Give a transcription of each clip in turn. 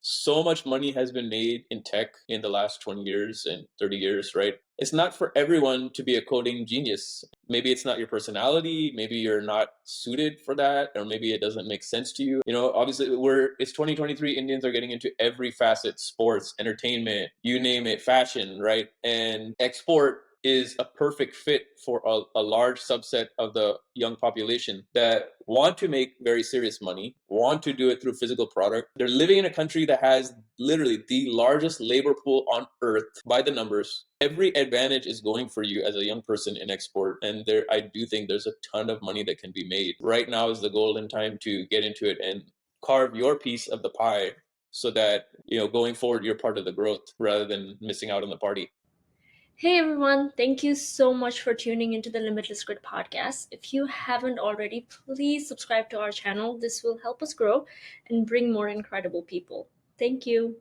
So much money has been made in tech in the last 20 years and 30 years, right? It's not for everyone to be a coding genius. Maybe it's not your personality, maybe you're not suited for that, or maybe it doesn't make sense to you. Obviously it's 2023, Indians are getting into every facet, sports, entertainment, you name it, fashion, right? And export is a perfect fit for a large subset of the young population that want to make very serious money, want to do it through physical product. They're living in a country that has literally the largest labor pool on earth by the numbers. Every advantage is going for you as a young person in export. And I do think there's a ton of money that can be made. Right now is the golden time to get into it and carve your piece of the pie so that, going forward, you're part of the growth rather than missing out on the party. Hey everyone, thank you so much for tuning into the Limitless Grit Podcast. If you haven't already, please subscribe to our channel. This will help us grow and bring more incredible people. Thank you.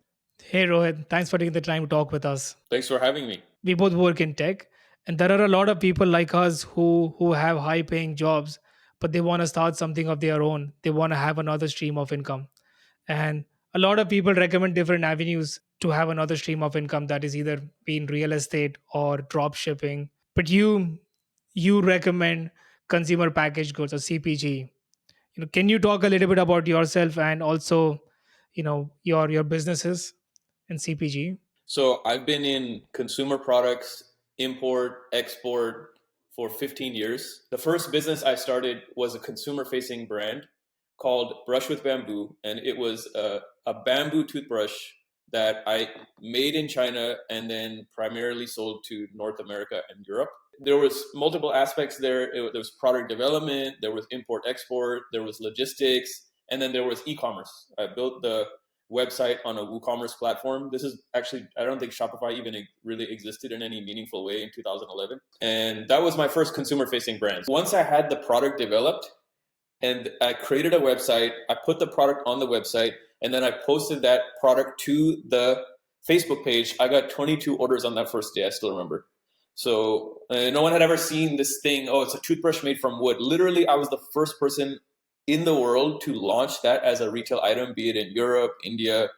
Hey Rohit, thanks for taking the time to talk with us. Thanks for having me. We both work in tech, and there are a lot of people like us who have high paying jobs, but they want to start something of their own. They want to have another stream of income. And a lot of people recommend different avenues to have another stream of income that is either being real estate or drop shipping. But you recommend consumer packaged goods or CPG. Can you talk a little bit about yourself and also, your businesses in CPG? So I've been in consumer products, import, export for 15 years. The first business I started was a consumer facing brand called Brush with Bamboo. And it was a bamboo toothbrush that I made in China and then primarily sold to North America and Europe. There was multiple aspects there. There was product development, there was import export, there was logistics, and then there was e-commerce. I built the website on a WooCommerce platform. This is actually, I don't think Shopify even really existed in any meaningful way in 2011. And that was my first consumer facing brand. Once I had the product developed and I created a website, I put the product on the website, and then I posted that product to the Facebook page. I got 22 orders on that first day. I still remember. So no one had ever seen this thing. Oh, it's a toothbrush made from wood. Literally, I was the first person in the world to launch that as a retail item, be it in Europe, India,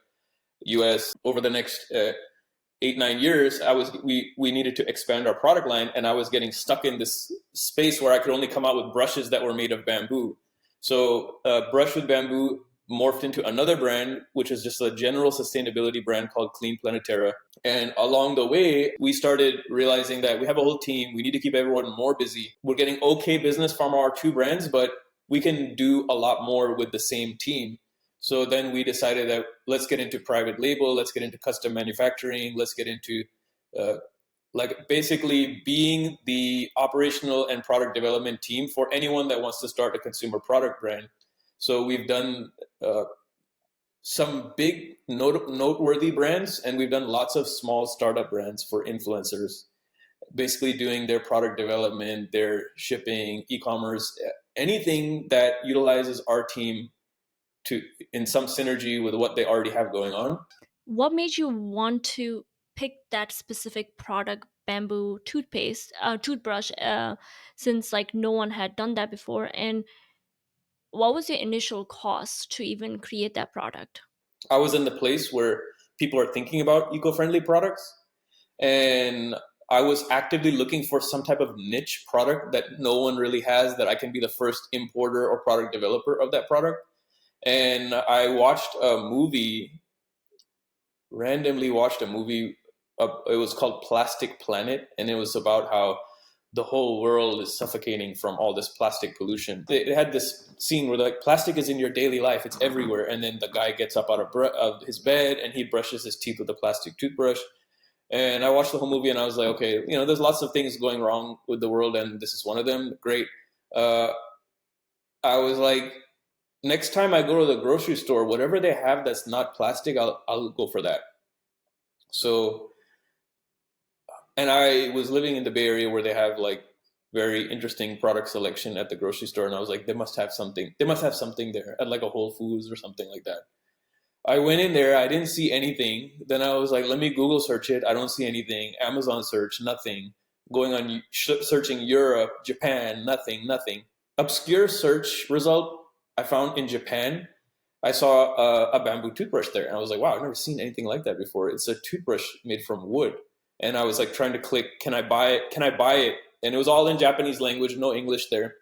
US. Over the next 8-9 years, we needed to expand our product line, and I was getting stuck in this space where I could only come out with brushes that were made of bamboo. So Brush with Bamboo morphed into another brand, which is just a general sustainability brand called Clean Planetera. And along the way, we started realizing that we have a whole team. We need to keep everyone more busy. We're getting okay business from our two brands, but we can do a lot more with the same team. So then we decided that let's get into private label, let's get into custom manufacturing, let's get into basically being the operational and product development team for anyone that wants to start a consumer product brand. So we've done some big noteworthy brands, and we've done lots of small startup brands for influencers, basically doing their product development, their shipping, e-commerce, anything that utilizes our team in some synergy with what they already have going on. What made you want to pick that specific product, bamboo toothbrush, since no one had done that before? And what was your initial cost to even create that product? I was in the place where people are thinking about eco-friendly products, and I was actively looking for some type of niche product that no one really has, that I can be the first importer or product developer of that product. And I randomly watched a movie. It was called Plastic Planet, and it was about how the whole world is suffocating from all this plastic pollution. It had this scene where plastic is in your daily life, it's everywhere. And then the guy gets up out of his bed and he brushes his teeth with a plastic toothbrush. And I watched the whole movie and I was like, okay, there's lots of things going wrong with the world, and this is one of them. Great. I was like, next time I go to the grocery store, whatever they have that's not plastic, I'll go for that. So, and I was living in the Bay Area where they have very interesting product selection at the grocery store. And I was like, they must have something there at a Whole Foods or something like that. I went in there, I didn't see anything. Then I was like, let me Google search it. I don't see anything. Amazon search, nothing. Going on searching Europe, Japan, nothing. Obscure search result I found in Japan. I saw a bamboo toothbrush there, and I was like, wow, I've never seen anything like that before. It's a toothbrush made from wood. And I was like trying to click, can I buy it? Can I buy it? And it was all in Japanese language, no English there.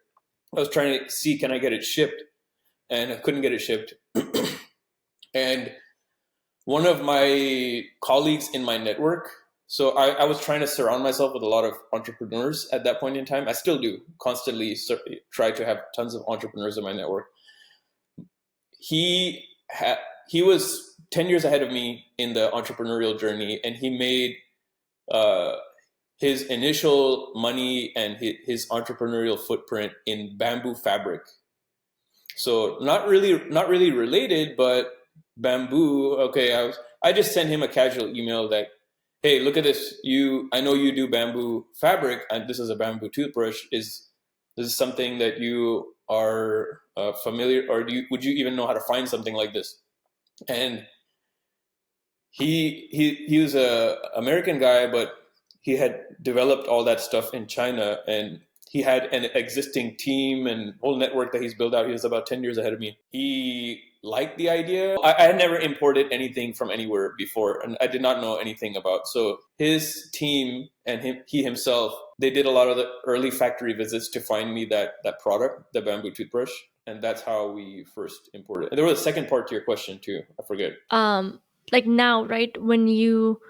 I was trying to see, can I get it shipped? And I couldn't get it shipped. And one of my colleagues in my network, so I was trying to surround myself with a lot of entrepreneurs at that point in time. I still do constantly try to have tons of entrepreneurs in my network. He was 10 years ahead of me in the entrepreneurial journey, and he made his initial money and his entrepreneurial footprint in bamboo fabric. So not really related, but bamboo. Okay, I just sent him a casual email that, hey, look at this. I know you do bamboo fabric, and this is a bamboo toothbrush. Is this something that you are familiar, or would you even know how to find something like this? And he was a American guy, but he had developed all that stuff in China, and he had an existing team and whole network that he's built out. He was about 10 years ahead of me. He liked the idea. I had never imported anything from anywhere before, and I did not know anything about. So his team and he himself, they did a lot of the early factory visits to find me that product, the bamboo toothbrush. And that's how we first imported. And there was a second part to your question too. I forget. Like now, right, when you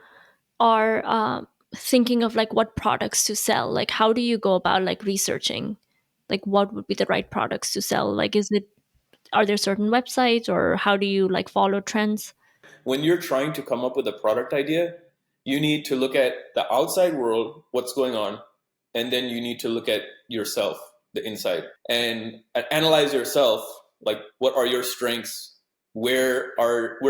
are thinking of like what products to sell, like how do you go about like researching like what would be the right products to sell? Like are there certain websites, or how do you like follow trends? When you're trying to come up with a product idea, you need to look at the outside world, what's going on, and then you need to look at yourself, the inside, and analyze yourself. Like, what are your strengths? Where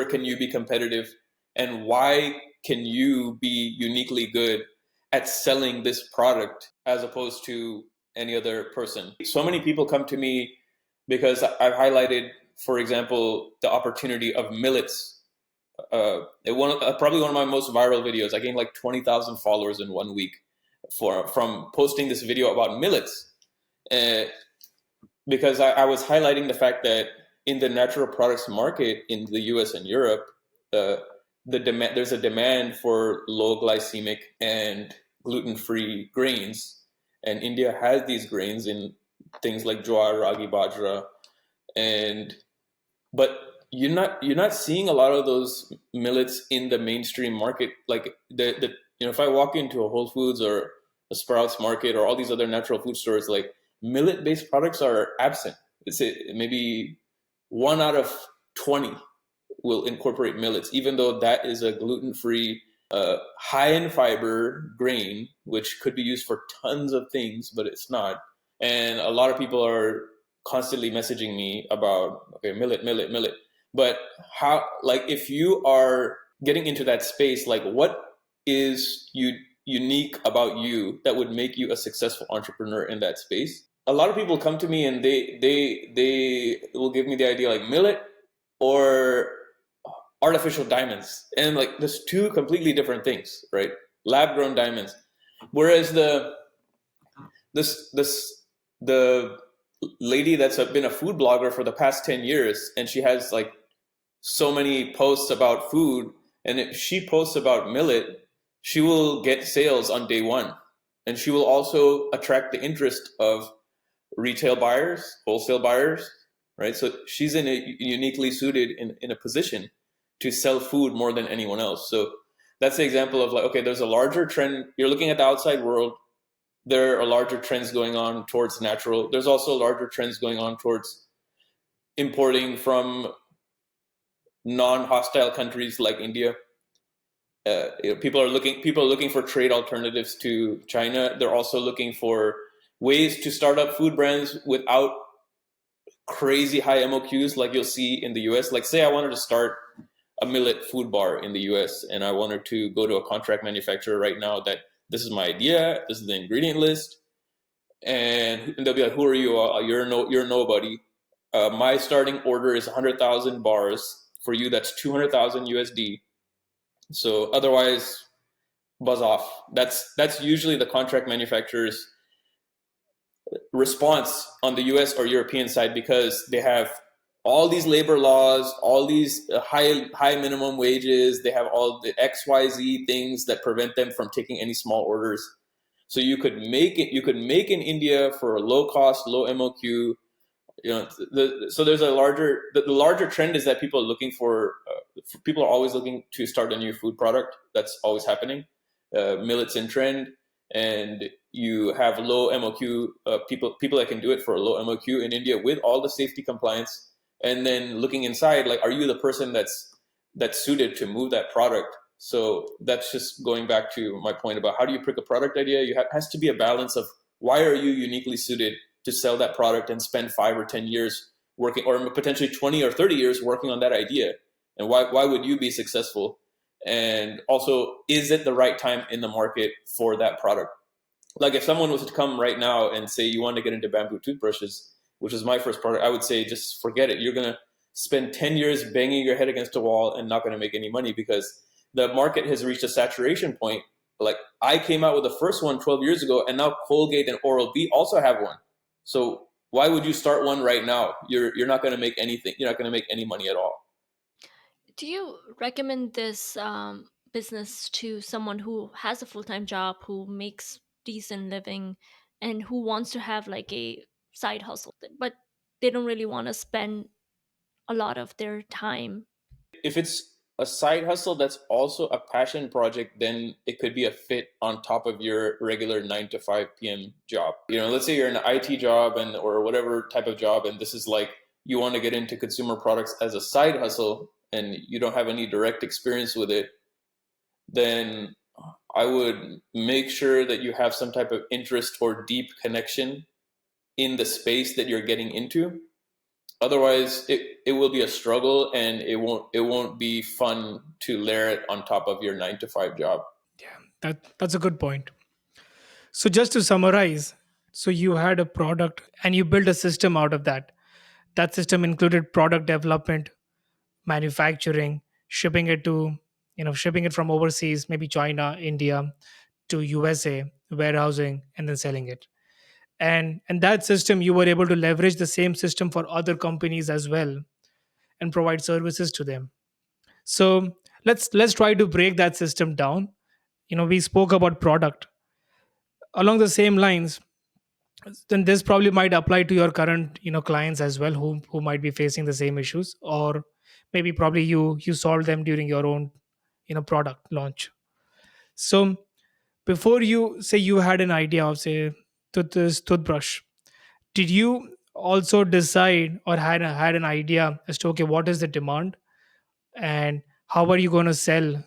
can you be competitive, and why can you be uniquely good at selling this product as opposed to any other person? So many people come to me because I've highlighted, for example, the opportunity of millets. Probably one of my most viral videos. I gained like 20,000 followers in 1 week from posting this video about millets, because I was highlighting the fact that in the natural products market in the US and Europe, there's a demand for low glycemic and gluten-free grains, and India has these grains in things like jowar, ragi, bajra, but you're not seeing a lot of those millets in the mainstream market. Like if I walk into a Whole Foods or a Sprouts Market or all these other natural food stores, like millet-based products are absent. Maybe 1 out of 20 will incorporate millets, even though that is a gluten-free, high in fiber grain, which could be used for tons of things, but it's not. And a lot of people are constantly messaging me about, okay, millet. But how, like, if you are getting into that space, like, what is unique about you that would make you a successful entrepreneur in that space? A lot of people come to me and they will give me the idea like millet or artificial diamonds, and like there's two completely different things, right? Lab grown diamonds, whereas the lady that's been a food blogger for the past 10 years, and she has like so many posts about food, and if she posts about millet, she will get sales on day one, and she will also attract the interest of retail buyers, wholesale buyers, right? So she's uniquely suited in a position to sell food more than anyone else. So that's the example of like, okay, there's a larger trend. You're looking at the outside world. There are larger trends going on towards natural. There's also larger trends going on towards importing from non-hostile countries like India. People are looking for trade alternatives to China. They're also looking for ways to start up food brands without crazy high MOQs like you'll see in the US. Like, say I wanted to start a millet food bar in the US, and I wanted to go to a contract manufacturer right now that this is my idea, this is the ingredient list, and they'll be like, who are you? You're nobody. My starting order is 100,000 bars. For you, that's 200,000 USD. So otherwise, buzz off. That's usually the contract manufacturer's response on the US or European side, because they have all these labor laws, all these high minimum wages. They have all the XYZ things that prevent them from taking any small orders. So you could make it. You could make in India for a low cost, low MOQ. So there's the larger trend is that people are looking people are always looking to start a new food product. That's always happening. Millet's in trend, and you have low MOQ people that can do it for a low MOQ in India with all the safety compliance. And then looking inside, like, are you the person that's suited to move that product? So that's just going back to my point about how do you pick a product idea? Has to be a balance of why are you uniquely suited to sell that product and spend 5 or 10 years working, or potentially 20 or 30 years working on that idea, and why would you be successful? And also, is it the right time in the market for that product? Like if someone was to come right now and say you want to get into bamboo toothbrushes, which is my first product, I would say just forget it. You're going to spend 10 years banging your head against a wall and not going to make any money, because the market has reached a saturation point. Like I came out with the first one 12 years ago, and now Colgate and Oral-B also have one. So why would you start one right now? You're not going to make anything. You're not going to make any money at all. Do you recommend this business to someone who has a full-time job, who makes decent living, and who wants to have like a side hustle, but they don't really want to spend a lot of their time? If it's a side hustle that's also a passion project, then it could be a fit on top of your regular 9 to 5 p.m. job. Let's say you're in an IT job or whatever type of job, and this is like you want to get into consumer products as a side hustle and you don't have any direct experience with it, then I would make sure that you have some type of interest or deep connection in the space that you're getting into. Otherwise, it will be a struggle, and it won't be fun to layer it on top of your 9 to 5 job. Yeah, that's a good point. So just to summarize, so you had a product and you built a system out of that. That system included product development, manufacturing, shipping it from overseas, maybe China, India, to USA, warehousing, and then selling it. And that system, you were able to leverage the same system for other companies as well and provide services to them. So let's try to break that system down. We spoke about product. Along the same lines, then this probably might apply to your current clients as well, who might be facing the same issues, or maybe probably you solved them during your own product launch. So before you say you had an idea of, say, this toothbrush, did you also decide or had an idea as to, okay, what is the demand and how are you going to sell,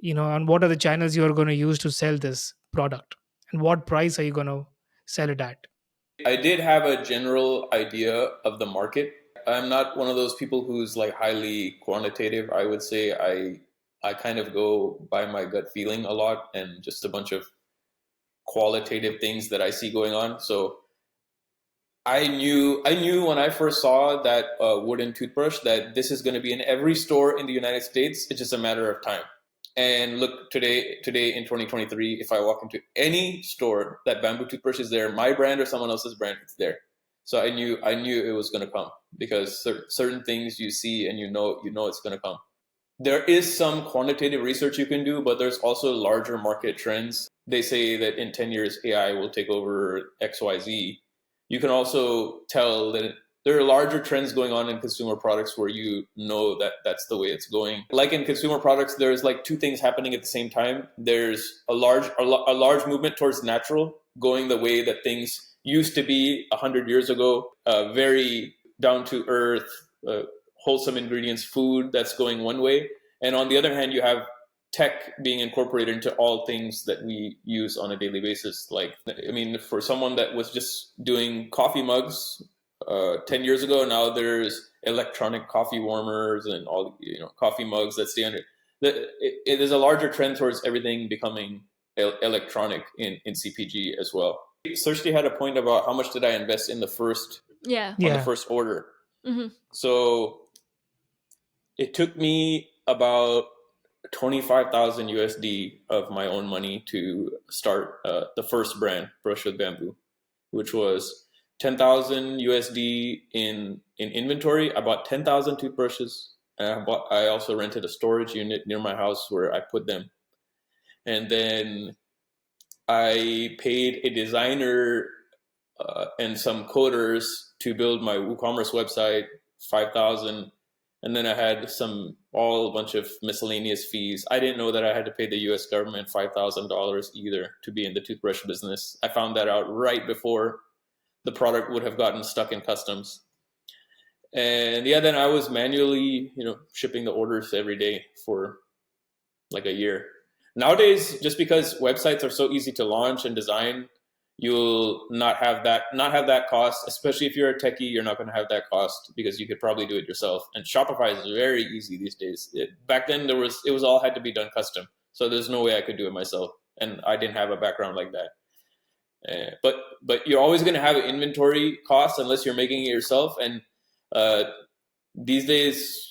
and what are the channels you are going to use to sell this product, and what price are you going to sell it at? I did have a general idea of the market. I'm not one of those people who's like highly quantitative. I would say I kind of go by my gut feeling a lot and just a bunch of qualitative things that I see going on. So I knew when I first saw that wooden toothbrush that this is going to be in every store in the United States. It's just a matter of time. And look, today in 2023, if I walk into any store, that bamboo toothbrush is there, my brand or someone else's brand, it's there. So I knew it was going to come, because certain things you see and you know it's going to come. There is some quantitative research you can do, but there's also larger market trends. They say that in 10 years, AI will take over XYZ. You can also tell that there are larger trends going on in consumer products where that that's the way it's going. Like in consumer products, there's like two things happening at the same time. There's a large movement towards natural, going the way that things used to be 100 years ago, very down to earth, wholesome ingredients, food that's going one way. And on the other hand, you have tech being incorporated into all things that we use on a daily basis. Like, I mean, for someone that was just doing coffee mugs 10 years ago, now there's electronic coffee warmers and all, coffee mugs that stay under. It is a larger trend towards everything becoming electronic in CPG as well. Searchly had a point about how much did I invest in the first Yeah. on the first order. Mm-hmm. So it took me about 25,000 USD of my own money to start the first brand, Brush with Bamboo, which was 10,000 USD in inventory. I bought 10,000 toothbrushes. I also rented a storage unit near my house where I put them. And then I paid a designer and some coders to build my WooCommerce website, 5,000. And then I had a bunch of miscellaneous fees. I didn't know that I had to pay the US government $5,000 either to be in the toothbrush business. I found that out right before the product would have gotten stuck in customs. And yeah, then I was manually, shipping the orders every day for like a year. Nowadays, just because websites are so easy to launch and design, you'll not have that cost. Especially if you're a techie, you're not going to have that cost because you could probably do it yourself. And Shopify is very easy these days. Back then, it was all had to be done custom, so there's no way I could do it myself, and I didn't have a background like that. But you're always going to have an inventory cost unless you're making it yourself. And these days,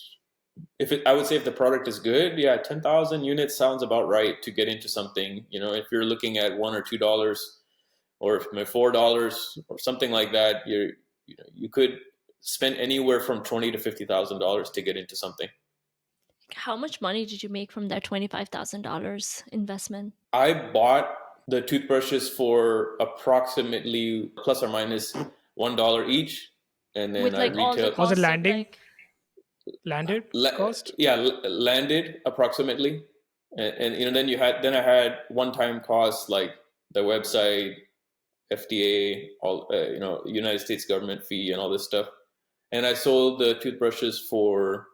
I would say if the product is good, 10,000 units sounds about right to get into something. If you're looking at $1 or $2 or $4 or something like that, you could spend anywhere from $20,000 to $50,000 to get into something. How much money did you make from that $25,000 investment? I bought the toothbrushes for approximately plus or minus $1 each, and then With I like all the retailed. Was it costs of, landing? like, Landed cost? Landed approximately, and then I had one-time costs like the website, FDA, all United States government fee, and all this stuff. And I sold the toothbrushes for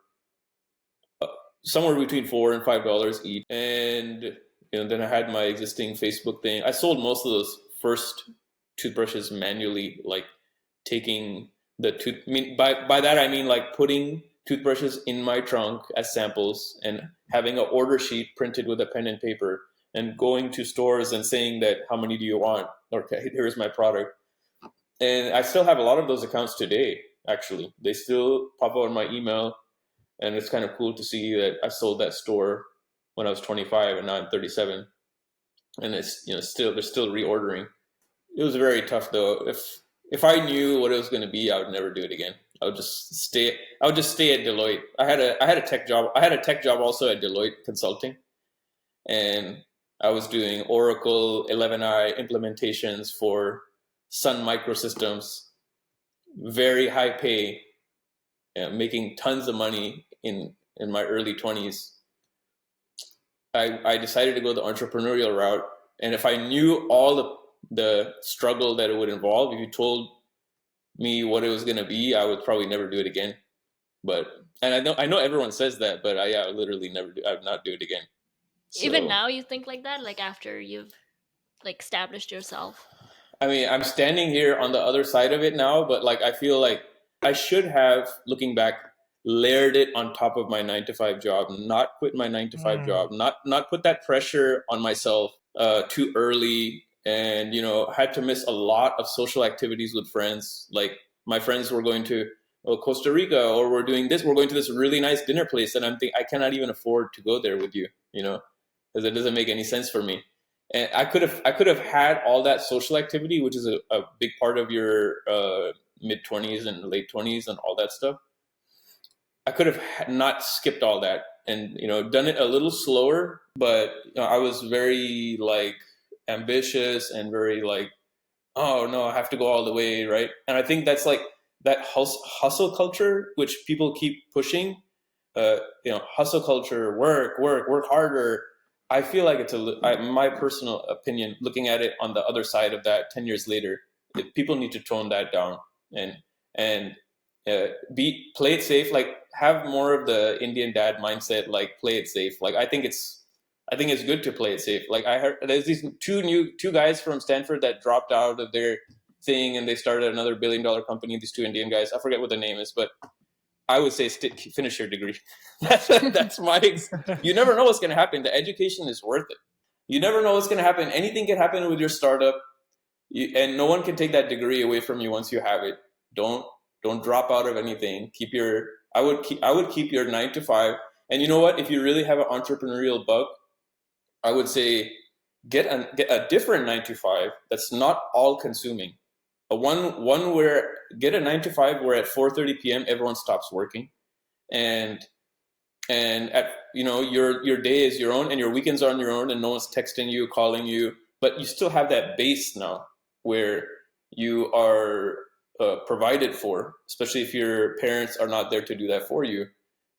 somewhere between $4 and $5 each. And then I had my existing Facebook thing. I sold most of those first toothbrushes manually, like taking the tooth. I mean, by that I mean like putting toothbrushes in my trunk as samples and having an order sheet printed with a pen and paper and going to stores and saying that how many do you want? Okay, here's my product. And I still have a lot of those accounts today, actually. They still pop out in my email, and it's kind of cool to see that I sold that store when I was 25 and now I'm 37. And it's they're still reordering. It was very tough though. If I knew what it was going to be, I would never do it again. I would just stay at Deloitte. I had a tech job. I had a tech job also at Deloitte Consulting, and I was doing Oracle 11i implementations for Sun Microsystems. Very high pay, making tons of money in my early 20s. I decided to go the entrepreneurial route, and if I knew all the struggle that it would involve, if you told me what it was going to be, I would probably never do it again. And I know everyone says that, but I literally I would not do it again. Even now you think like that, like after you've like established yourself? I mean, I'm standing here on the other side of it now, but like I feel like I should have, looking back, layered it on top of my 9-to-5 job, not quit my 9-to-5 job, not put that pressure on myself too early, and had to miss a lot of social activities with friends. Like my friends were going to Costa Rica, or we're going to this really nice dinner place, and I'm thinking I cannot even afford to go there with you, because it doesn't make any sense for me. And I could have had all that social activity, which is a big part of your mid-20s and late 20s and all that stuff. I could have not skipped all that and done it a little slower, but I was very like ambitious and very like, oh no, I have to go all the way, right? And I think that's like that hustle culture, which people keep pushing. Hustle culture, work harder. I feel like it's my personal opinion, looking at it on the other side of that 10 years later, people need to tone that down and play it safe. Like have more of the Indian dad mindset, like play it safe. Like I think it's good to play it safe. Like I heard there's these two guys from Stanford that dropped out of their thing and they started another $1 billion company. These two Indian guys, I forget what the name is, but I would say finish your degree. That's my. You never know what's going to happen. The education is worth it. You never know what's going to happen. Anything can happen with your startup, and no one can take that degree away from you once you have it. Don't drop out of anything. I would keep your 9-to-5. And you know what? If you really have an entrepreneurial bug, I would say get a different 9-to-5 that's not all consuming. one where get a 9 to 5 where at 4:30 p.m. everyone stops working, and at your day is your own and your weekends are on your own and no one's texting you, calling you, but you still have that base now where you are provided for, especially if your parents are not there to do that for you.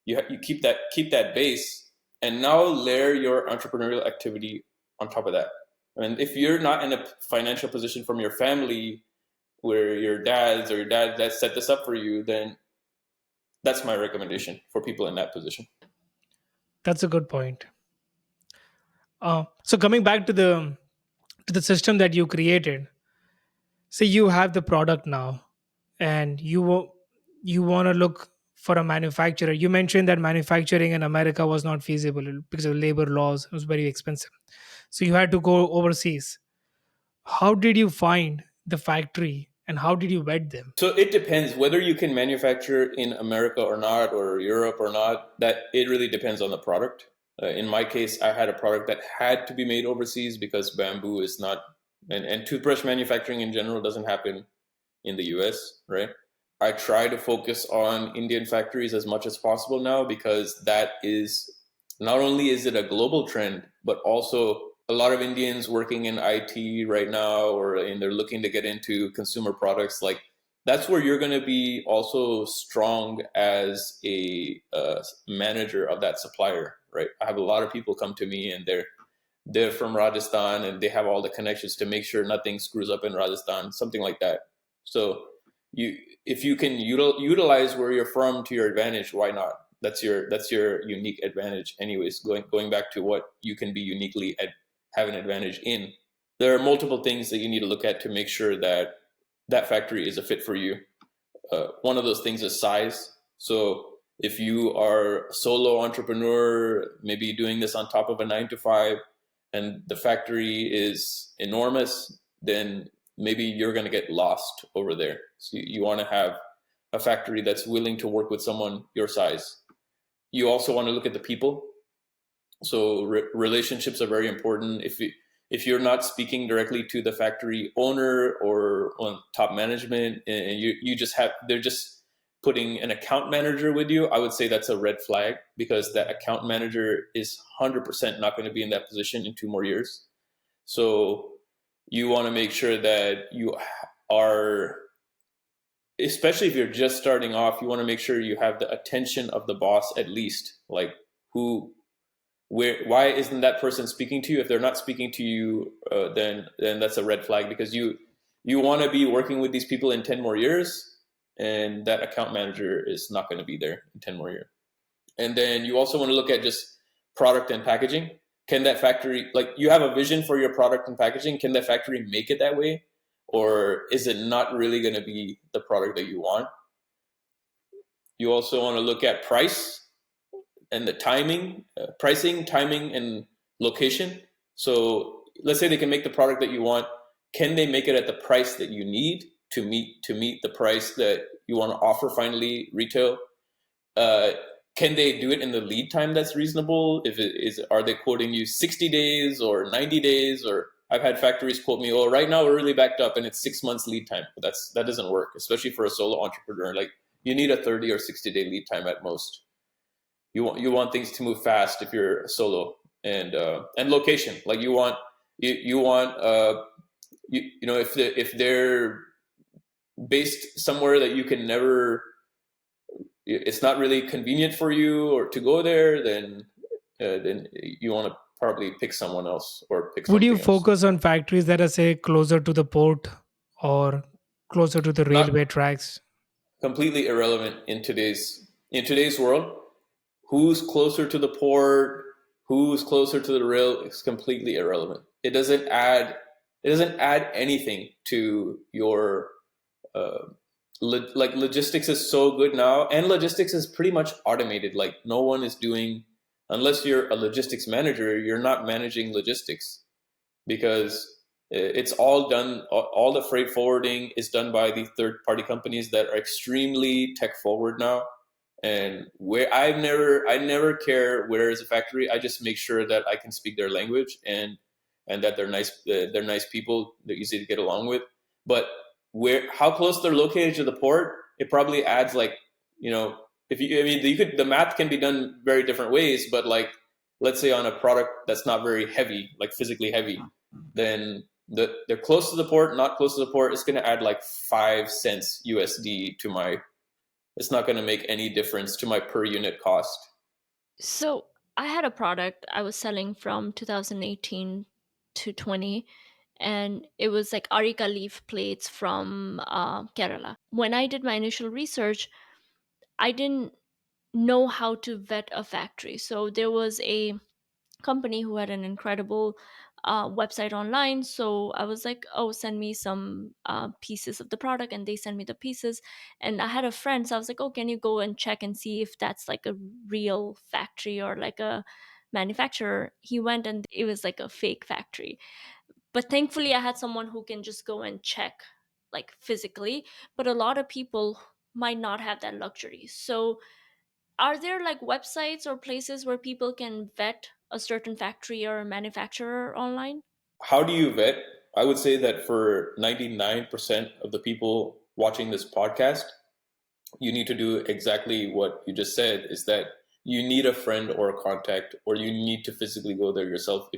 You keep that base, and now layer your entrepreneurial activity on top of that. And if you're not in a financial position from your family where your dad that set this up for you, then that's my recommendation for people in that position. That's a good point. So coming back to the system that you created, say you have the product now, and you want to look for a manufacturer. You mentioned that manufacturing in America was not feasible because of labor laws. It was very expensive, so you had to go overseas. How did you find the factory, and how did you vet them? So it depends whether you can manufacture in America or not, or Europe or not. That it really depends on the product. In my case, I had a product that had to be made overseas because bamboo is not, and toothbrush manufacturing in general doesn't happen in the US, right? I try to focus on Indian factories as much as possible now, because that is, not only is it a global trend, but also a lot of Indians working in IT right now, and they're looking to get into consumer products. Like, that's where you're going to be also strong as a manager of that supplier, right? I have a lot of people come to me and they're from Rajasthan and they have all the connections to make sure nothing screws up in Rajasthan, something like that. So if you can utilize where you're from to your advantage, why not? That's your unique advantage. Anyways, going back to what you can be uniquely have an advantage in. There are multiple things that you need to look at to make sure that that factory is a fit for you. One of those things is size. So if you are a solo entrepreneur, maybe doing this on top of a 9 to 5, and the factory is enormous, then maybe you're going to get lost over there. So you want to have a factory that's willing to work with someone your size. You also want to look at the people. So relationships are very important. If you're not speaking directly to the factory owner or on top management, and they're just putting an account manager with you, I would say that's a red flag, because that account manager is 100% not going to be in that position in 2 more years. So you want to make sure that you are, especially if you're just starting off, you want to make sure you have the attention of the boss at least. Like, why isn't that person speaking to you? If they're not speaking to you, then that's a red flag, because you want to be working with these people in 10 more years, and that account manager is not going to be there in 10 more years. And then you also want to look at just product and packaging. Can that factory, like, you have a vision for your product and packaging, can that factory make it that way? Or is it not really going to be the product that you want? You also want to look at price and the timing, pricing, timing, and location. So let's say they can make the product that you want. Can they make it at the price that you need to meet the price that you want to offer finally retail? Can they do it in the lead time that's reasonable? Are they quoting you 60 days or 90 days? Or I've had factories quote me, "Oh, right now we're really backed up and it's 6 months lead time." But that doesn't work, especially for a solo entrepreneur. Like, you need a 30 or 60-day lead time at most. You want things to move fast if you're a solo, and location. Like, you want if they're based somewhere that you can never, it's not really convenient for you or to go there, then you want to probably pick someone else or pick Would something you else. focus on factories that are, say, closer to the port or closer to the Not railway tracks? completely irrelevant in today's world. Who's closer to the port, who's closer to the rail, is completely irrelevant. It doesn't add anything to your logistics is so good now, and logistics is pretty much automated. Like, no one is doing, unless you're a logistics manager, you're not managing logistics, because it's all done. All the freight forwarding is done by the third-party companies that are extremely tech forward now. And where I never care where is a factory. I just make sure that I can speak their language, and that they're nice people. They're easy to get along with. But how close they're located to the port, it probably adds like, if you, I mean, the math can be done very different ways, but like, let's say on a product that's not very heavy, like physically heavy, then they're close to the port, not close to the port, it's going to add like 5 cents USD to my, it's not going to make any difference to my per unit cost. So I had a product I was selling from 2018 to 20, and it was like areca leaf plates from Kerala. When I did my initial research, I didn't know how to vet a factory. So there was a company who had an incredible website online. So I was like, oh, send me some pieces of the product. And they sent me the pieces. And I had a friend. So I was like, oh, can you go and check and see if that's like a real factory or like a manufacturer? He went and it was like a fake factory. But thankfully, I had someone who can just go and check like physically. But a lot of people might not have that luxury. So are there like websites or places where people can vet a certain factory or manufacturer online? How do you vet? I would say that for 99% of the people watching this podcast, you need to do exactly what you just said, is that you need a friend or a contact, or you need to physically go there yourself.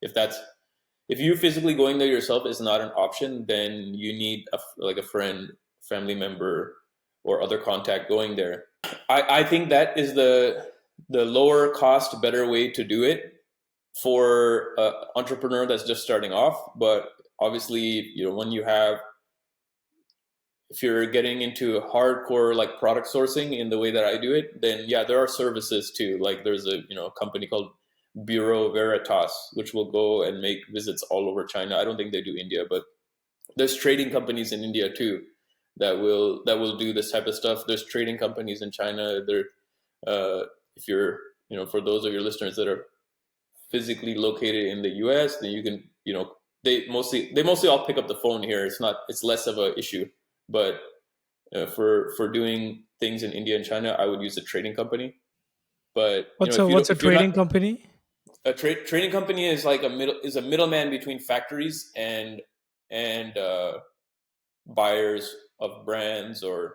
If you physically going there yourself is not an option, then you need like a friend, family member, or other contact going there. I think that is the lower cost, better way to do it for an entrepreneur that's just starting off. But obviously, when if you're getting into hardcore like product sourcing in the way that I do it, then yeah, there are services too. Like there's a company called Bureau Veritas, which will go and make visits all over China. I don't think they do India, but there's trading companies in India too that will do this type of stuff. There's trading companies in China. If you're, for those of your listeners that are physically located in the US, then you can, they mostly all pick up the phone here. It's less of a issue. But for doing things in India and China, I would use a trading company. But What's a trading company? A trading company is like a middleman between factories and buyers of brands, or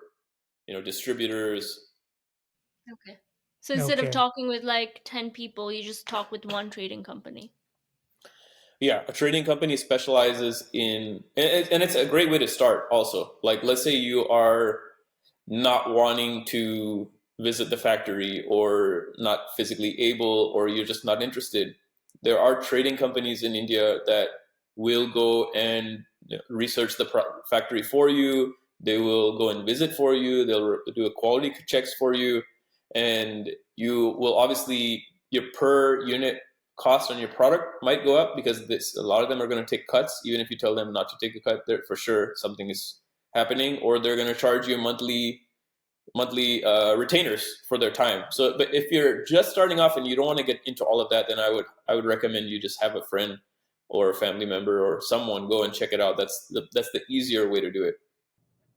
distributors. Okay. So instead of Okay. talking with like 10 people, you just talk with one trading company. Yeah, a trading company specializes in, and it's a great way to start also. Like, let's say you are not wanting to visit the factory, or not physically able, or you're just not interested. There are trading companies in India that will go and research the factory for you. They will go and visit for you. They'll do a quality checks for you. And you will obviously, your per unit cost on your product might go up, because a lot of them are going to take cuts. Even if you tell them not to take a cut, there for sure something is happening, or they're going to charge you monthly retainers for their time. So, but if you're just starting off and you don't want to get into all of that, then I would recommend you just have a friend or a family member or someone go and check it out. That's the easier way to do it.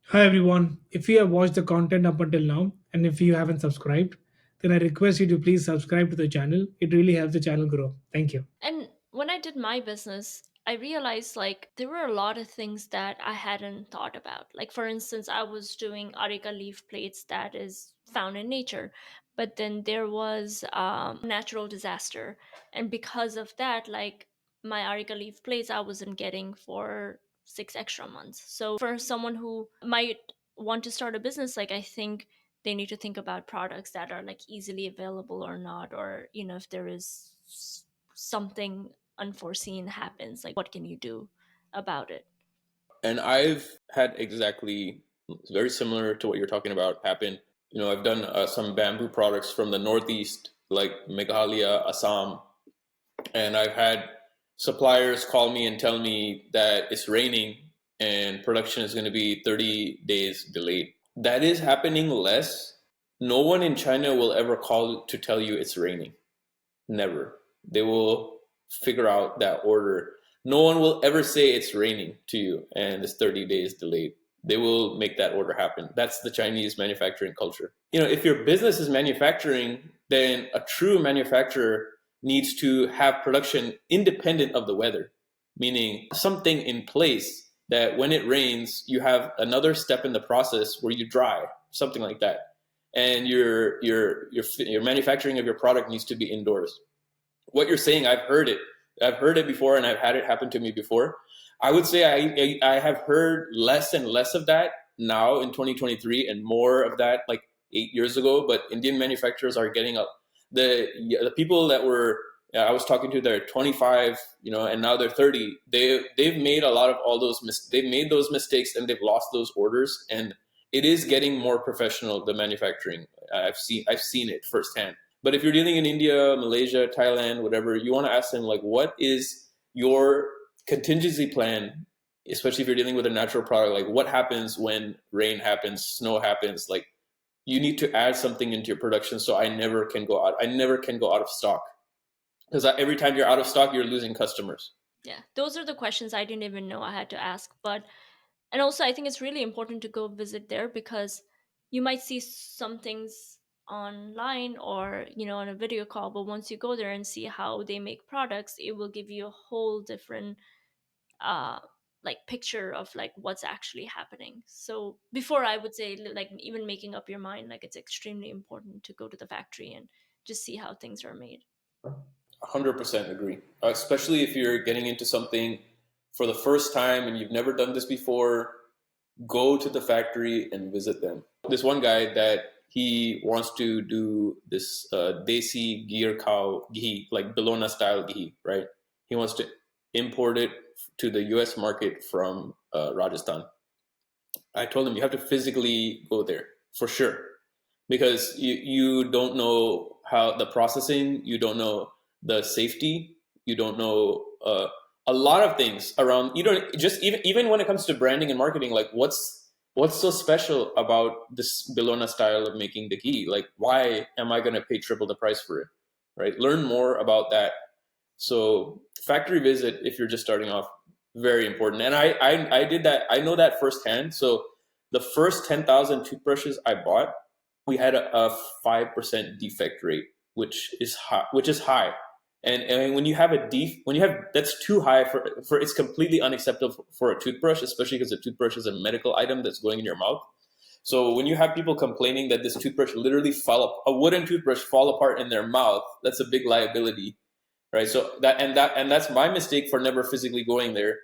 Hi everyone. If you have watched the content up until now, and if you haven't subscribed, then I request you to please subscribe to the channel. It really helps the channel grow. Thank you. And when I did my business, I realized like there were a lot of things that I hadn't thought about. Like, for instance, I was doing areca leaf plates that is found in nature, but then there was natural disaster. And because of that, like my areca leaf plates, I wasn't getting for 6 extra months. So for someone who might want to start a business, like I think they need to think about products that are like easily available or not, or if there is something unforeseen happens, like what can you do about it? And I've had exactly very similar to what you're talking about happen. I've done some bamboo products from the Northeast, like Meghalaya, Assam, and I've had suppliers call me and tell me that it's raining and production is going to be 30 days delayed. That is happening less. No one in China will ever call to tell you it's raining. Never. They will figure out that order. No one will ever say it's raining to you and it's 30 days delayed. They will make that order happen. That's the Chinese manufacturing culture. If your business is manufacturing, then a true manufacturer needs to have production independent of the weather, meaning something in place that when it rains, you have another step in the process where you dry, something like that. And your manufacturing of your product needs to be indoors. What you're saying, I've heard it. I've heard it before, and I've had it happen to me before. I would say I have heard less and less of that now in 2023, and more of that like 8 years ago. But Indian manufacturers are getting up. The people that were I was talking to, they're 25, and now they're 30. They've made a lot of all those they've made those mistakes, and they've lost those orders, and it is getting more professional, the manufacturing. I've seen it firsthand. But if you're dealing in India, Malaysia, Thailand, whatever, you want to ask them, like, what is your contingency plan, especially if you're dealing with a natural product? Like, what happens when rain happens, snow happens? Like, you need to add something into your production, so I never can go out of stock. Because every time you're out of stock, you're losing customers. Yeah, those are the questions I didn't even know I had to ask. And also, I think it's really important to go visit there, because you might see some things online or on a video call, but once you go there and see how they make products, it will give you a whole different uh like picture of like what's actually happening. So before, I would say, like, even making up your mind, like, it's extremely important to go to the factory and just see how things are made. 100% agree. Especially if you're getting into something for the first time and you've never done this before, go to the factory and visit them. This one guy that he wants to do this desi ghee cow ghee, like Bologna style ghee, right? He wants to import it to the US market from Rajasthan. I told him you have to physically go there for sure, because you don't know how the processing, you don't know the safety, you don't know a lot of things around. You don't just even when it comes to branding and marketing, like what's so special about this Bologna style of making the ghee? Like, why am I going to pay triple the price for it? Right? Learn more about that. So factory visit, if you're just starting off, very important. And I did that. I know that firsthand. So the first 10,000 toothbrushes I bought, we had a 5% defect rate, which is high. And when you have that's too high for it's completely unacceptable for a toothbrush, especially because a toothbrush is a medical item that's going in your mouth. So when you have people complaining that this toothbrush literally a wooden toothbrush fall apart in their mouth, that's a big liability, right? So that's my mistake for never physically going there.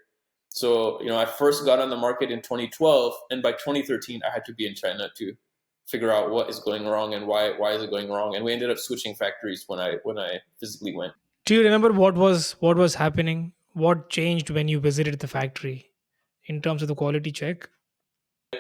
So I first got on the market in 2012, and by 2013 I had to be in China to figure out what is going wrong and why is it going wrong. And we ended up switching factories when I physically went. Do you remember what was happening? What changed when you visited the factory in terms of the quality check?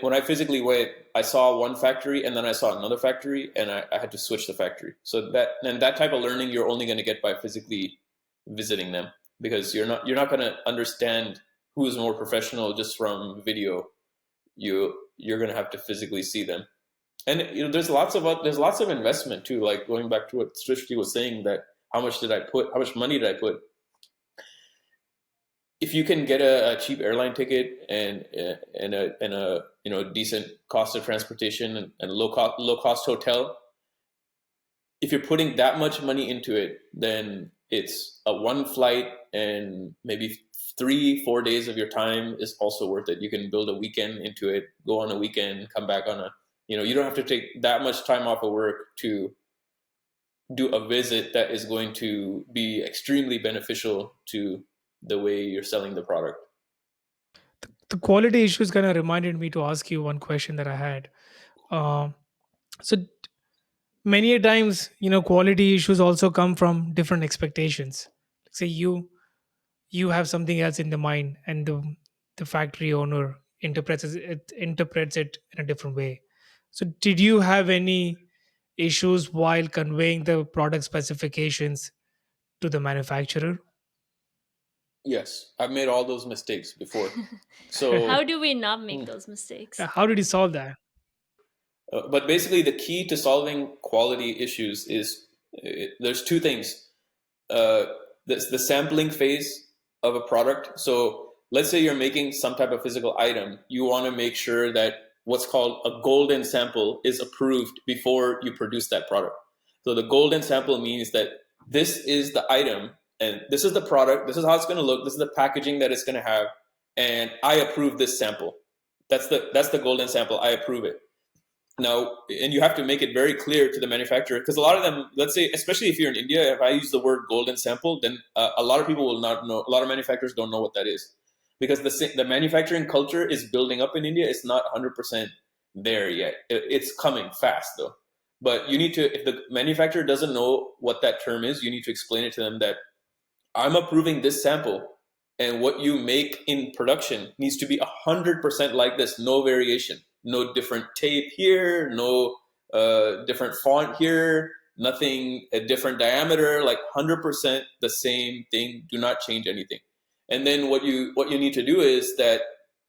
When I physically went, I saw one factory and then I saw another factory, and I had to switch the factory. So that type of learning you're only going to get by physically visiting them, because you're not going to understand who is more professional just from video. You're going to have to physically see them. And there's lots of investment too. Like going back to what Srishti was saying, that how much money did I put? If you can get a cheap airline ticket and a decent cost of transportation and low cost hotel, if you're putting that much money into it, then it's a one flight and maybe 3-4 days of your time is also worth it. You can build a weekend into it, go on a weekend, come back on you don't have to take that much time off of work to do a visit that is going to be extremely beneficial to the way you're selling the product. The quality issues kind of reminded me to ask you one question that I had. Um, so many a times, quality issues also come from different expectations. Like, say you have something else in the mind, and the factory owner interprets it in a different way. So did you have any issues while conveying the product specifications to the manufacturer? Yes, I've made all those mistakes before. So, How do we not make those mistakes? How did you solve that? but basically, the key to solving quality issues is there's two things. Uh, the sampling phase of a product. So let's say you're making some type of physical item. You want to make sure that what's called a golden sample is approved before you produce that product. So the golden sample means that this is the item and this is the product. This is how it's going to look. This is the packaging that it's going to have. and I approve this sample. That's the golden sample. I approve it. Now, and you have to make it very clear to the manufacturer, because a lot of them, let's say, especially if you're in India, if I use the word golden sample, then a lot of people will not know. A lot of manufacturers don't know what that is, because the manufacturing culture is building up in India. It's not 100% there yet. It's coming fast though. But you need to, if the manufacturer doesn't know what that term is, you need to explain it to them that I'm approving this sample, and what you make in production needs to be 100% like this, no variation, no different tape here, no different font here, nothing a different diameter, like 100% the same thing. Do not change anything. And then what you need to do is that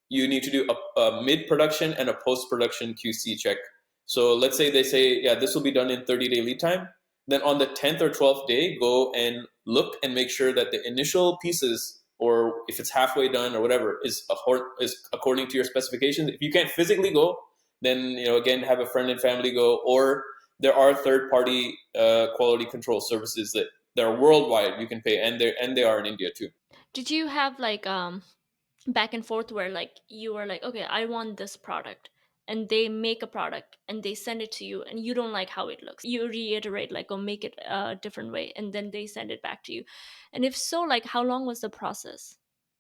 you need to do a mid production and a post production QC check. So let's say they say, yeah, this will be done in 30-day lead time. Then on the 10th or 12th day, go and look and make sure that the initial pieces, or if it's halfway done or whatever, is according to your specifications. If you can't physically go, then again, have a friend and family go, or there are third-party quality control services that are worldwide you can pay, and they are in India too. Did you have like back and forth where like you were like, okay, I want this product, and they make a product and they send it to you and you don't like how it looks, you reiterate like, oh, make it a different way, and then they send it back to you? And if so, like how long was the process?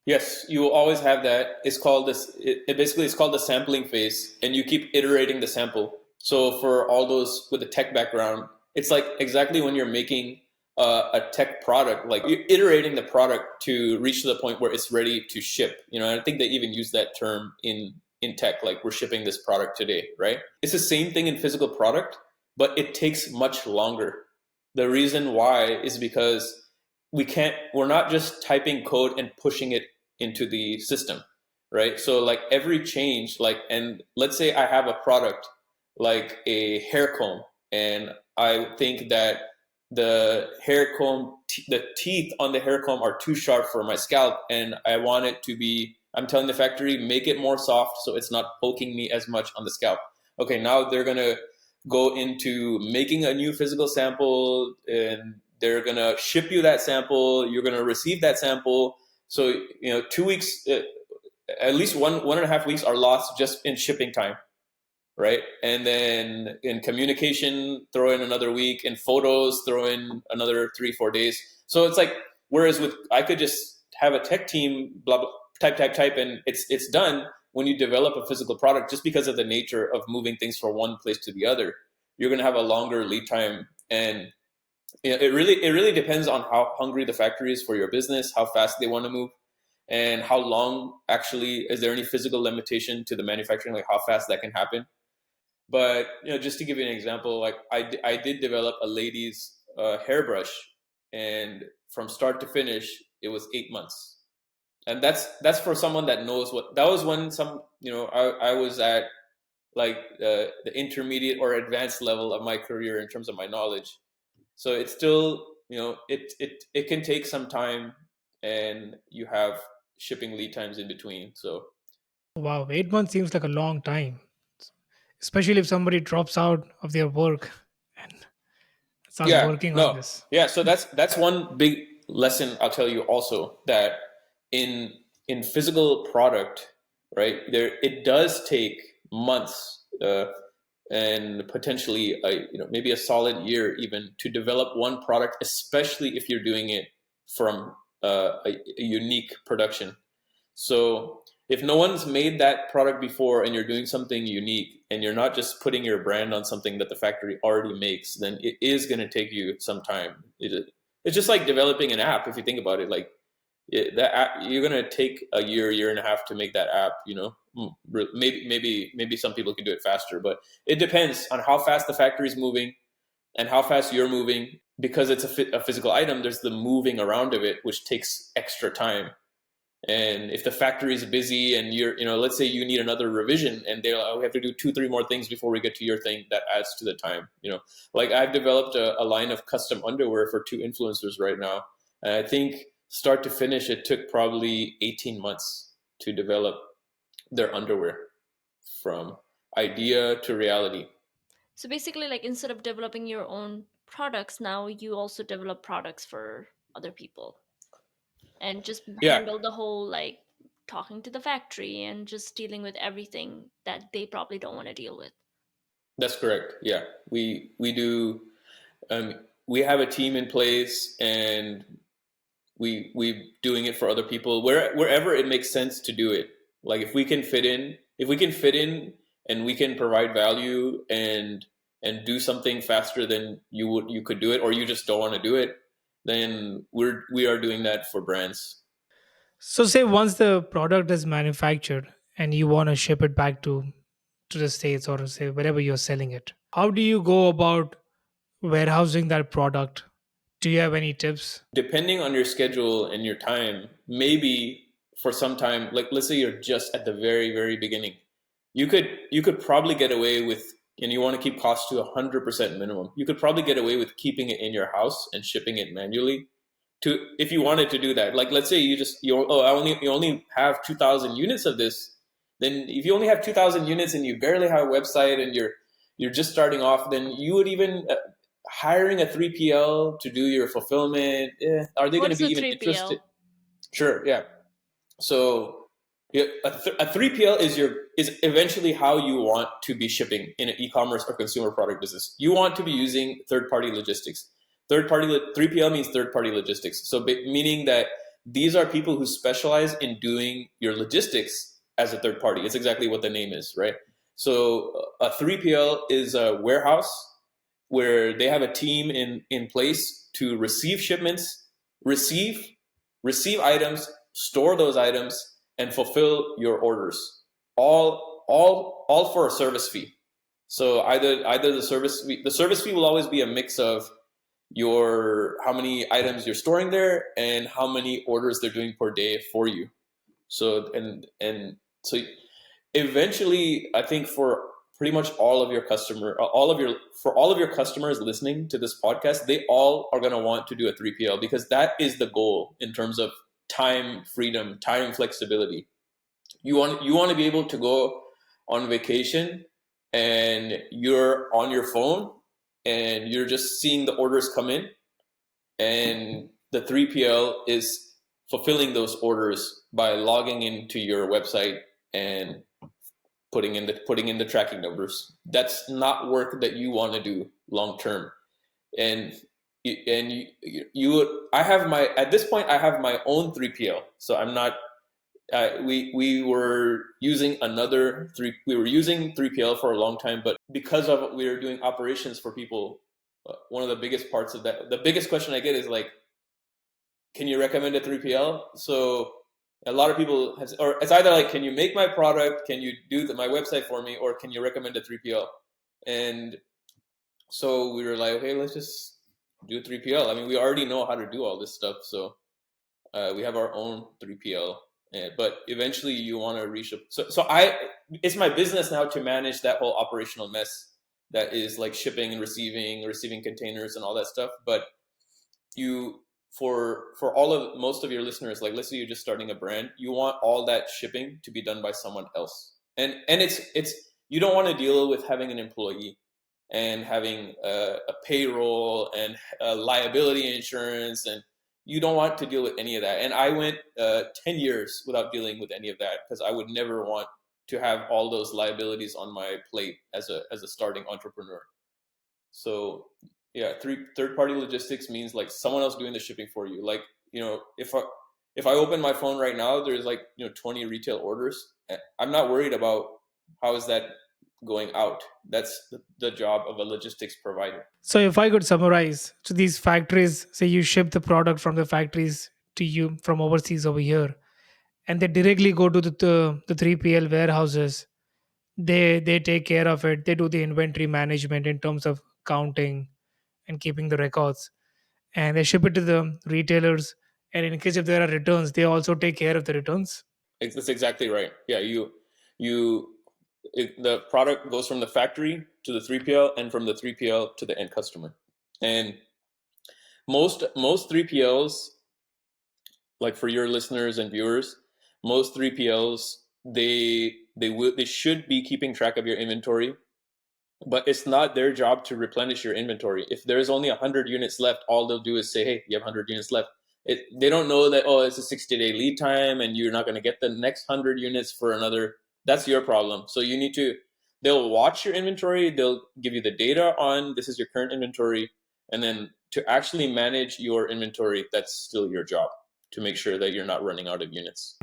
Yes, you will always have that. It's called this. It basically it's called the sampling phase, and you keep iterating the sample. So for all those with a tech background, it's like exactly when you're making a tech product, like you're iterating the product to reach to the point where it's ready to ship. And I think they even use that term in tech, like we're shipping this product today, right? It's the same thing in physical product, but it takes much longer. The reason why is because we're not just typing code and pushing it into the system, right? So like every change, like, and let's say I have a product like a hair comb, and I think that the hair comb, the teeth on the hair comb are too sharp for my scalp, and I want it to be, I'm telling the factory, make it more soft so it's not poking me as much on the scalp. Okay, now they're gonna go into making a new physical sample, and they're gonna ship you that sample. You're gonna receive that sample. So 2 weeks, at least one and a half weeks are lost just in shipping time, right? And then in communication, throw in another week. In photos, throw in another 3-4 days. So it's like, whereas I could just have a tech team, blah blah, type, and it's done. When you develop a physical product, just because of the nature of moving things from one place to the other, you're gonna have a longer lead time. And it really depends on how hungry the factory is for your business, how fast they want to move, and how long actually, is there any physical limitation to the manufacturing, like how fast that can happen. But just to give you an example, like I did develop a lady's hairbrush, and from start to finish, it was 8 months. And that's for someone that knows what that was. When I was at like the intermediate or advanced level of my career in terms of my knowledge. So it's still, it can take some time, and you have shipping lead times in between. So Wow, 8 months seems like a long time, especially if somebody drops out of their work and starts yeah, working on no, this. yeah. So that's one big lesson I'll tell you also, that in physical product, right there, it does take months, and potentially maybe a solid year even, to develop one product, especially if you're doing it from a unique production. So if no one's made that product before, and you're doing something unique, and you're not just putting your brand on something that the factory already makes, then it is going to take you some time. It's just like developing an app. If you think about it, like that app, you're going to take a year and a half to make that app. Maybe some people can do it faster, but it depends on how fast the factory is moving and how fast you're moving. Because it's a physical item, there's the moving around of it, which takes extra time. And if the factory is busy, and let's say you need another revision, and they're like, oh, we have to do 2-3 more things before we get to your thing, that adds to the time. Like I've developed a line of custom underwear for 2 influencers right now. And I think start to finish, it took probably 18 months to develop their underwear from idea to reality. So basically, like instead of developing your own products, now you also develop products for other people and just Yeah. handle the whole like talking to the factory and just dealing with everything that they probably don't want to deal with. That's correct. Yeah, we do. Um, we have a team in place, and we doing it for other people wherever it makes sense to do it. Like if we can fit in, and we can provide value and do something faster than you could do it, or you just don't want to do it, then we are doing that for brands. So say once the product is manufactured and you want to ship it back to the states or say wherever you're selling it, how do you go about warehousing that product? Do you have any tips? Depending on your schedule and your time, maybe for some time, like let's say you're just at the very beginning, you could probably get away with, and you want to keep costs to 100% minimum, you could probably get away with keeping it in your house and shipping it manually. To If you wanted to do that, like let's say you only have 2,000 units of this, then if you only have 2,000 units and you barely have a website and you're just starting off, then you would even hiring a 3PL to do your fulfillment. Are they going to What's be a even 3PL? interested? Sure, yeah. So yeah, a 3PL is eventually how you want to be shipping in an e-commerce or consumer product business. You want to be using third-party logistics. 3PL means third-party logistics. So meaning that these are people who specialize in doing your logistics as a third party. It's exactly what the name is, right? So a 3PL is a warehouse where they have a team in place to receive shipments, receive items, store those items, and fulfill your orders. All for a service fee. So either the service fee will always be a mix of your how many items you're storing there and how many orders they're doing per day for you. So and so eventually, I think for pretty much all of your customers listening to this podcast, they all are going to want to do a 3PL, because that is the goal in terms of time freedom, time flexibility. You want to be able to go on vacation and you're on your phone and you're just seeing the orders come in, and the 3PL is fulfilling those orders by logging into your website and putting in the tracking numbers. That's not work that you want to do long term. And you would I have my at this point I have my own 3PL. So I'm not we were using we were using 3PL for a long time, but because of we were doing operations for people, one of the biggest parts of that, the biggest question I get is like, can you recommend a 3PL? So a lot of people or it's either like, can you make my product, can you do my website for me, or can you recommend a 3PL? And so we were like, okay, let's just do 3PL. I mean, we already know how to do all this stuff, so we have our own 3PL. But eventually, you want to reach a it's my business now to manage that whole operational mess that is like shipping and receiving containers and all that stuff. But you for most of your listeners, like let's say you're just starting a brand, you want all that shipping to be done by someone else, and it's you don't want to deal with having an employee and having a payroll and liability insurance, and you don't want to deal with any of that. And I went 10 years without dealing with any of that, because I would never want to have all those liabilities on my plate as a starting entrepreneur. So yeah, third party logistics means like someone else doing the shipping for you. Like, if I open my phone right now, there's like 20 retail orders. I'm not worried about how is that going out. That's the job of a logistics provider. So if I could summarize, so these factories, say you ship the product from the factories to you from overseas over here, and they directly go to the 3PL warehouses. They take care of it. They do the inventory management in terms of counting and keeping the records, and they ship it to the retailers. And in case if there are returns, they also take care of the returns. That's exactly right. Yeah, the product goes from the factory to the 3PL, and from the 3PL to the end customer. And most 3PLs, like for your listeners and viewers, most 3PLs, they should be keeping track of your inventory, but it's not their job to replenish your inventory. If there's only 100 units left, all they'll do is say, hey, you have 100 units left. They don't know that, oh, it's a 60-day lead time and you're not going to get the next 100 units for another. That's your problem. So you need to, they'll watch your inventory, they'll give you the data on this is your current inventory, and then to actually manage your inventory, that's still your job, to make sure that you're not running out of units.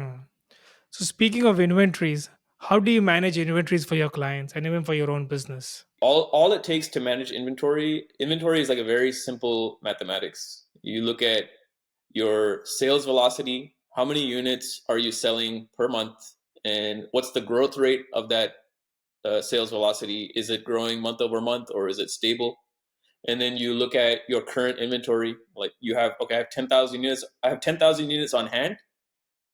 So speaking of inventories, how do you manage inventories for your clients and even for your own business? All it takes to manage inventory is like a very simple mathematics. You look at your sales velocity, how many units are you selling per month, and what's the growth rate of that sales velocity? Is it growing month over month, or is it stable? And then you look at your current inventory, like you have, okay, I have 10,000 units. I have 10,000 units on hand,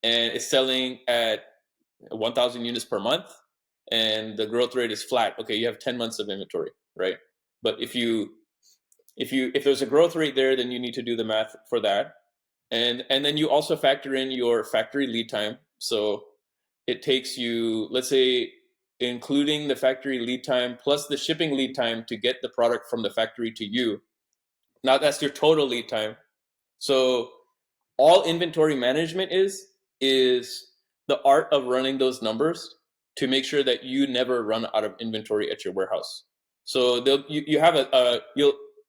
and it's selling at 1,000 units per month, and the growth rate is flat. Okay, you have 10 months of inventory, right? But if there's a growth rate there, then you need to do the math for that, and then you also factor in your factory lead time. So it takes you, let's say, including the factory lead time plus the shipping lead time to get the product from the factory to you. Now that's your total lead time. So all inventory management is the art of running those numbers to make sure that you never run out of inventory at your warehouse. So you have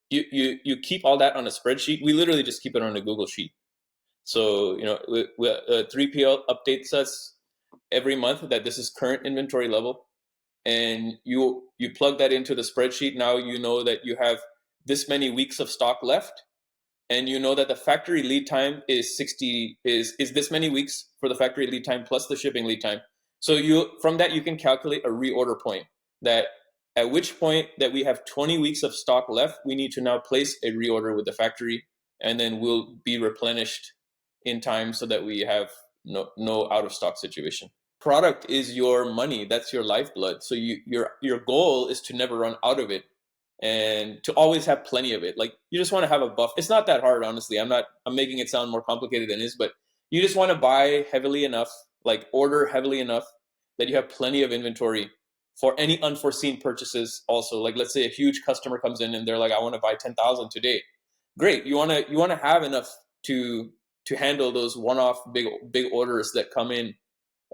you keep all that on a spreadsheet. We literally just keep it on a Google sheet. So 3PL updates us every month that this is current inventory level, and you plug that into the spreadsheet. Now you know that you have this many weeks of stock left, and you know that the factory lead time is this many weeks for the factory lead time plus the shipping lead time. So from that you can calculate a reorder point, that at which point that we have 20 weeks of stock left, we need to now place a reorder with the factory, and then we'll be replenished in time so that we have no out of stock situation. Product is your money, that's your lifeblood. So your goal is to never run out of it, and to always have plenty of it. Like, you just want to have a buff. It's not that hard, honestly. I'm making it sound more complicated than it is, but you just want to buy heavily enough, like order heavily enough that you have plenty of inventory for any unforeseen purchases. Also, like, let's say a huge customer comes in and they're like, I want to buy 10,000 today. Great. You want to have enough to handle those one-off big orders that come in.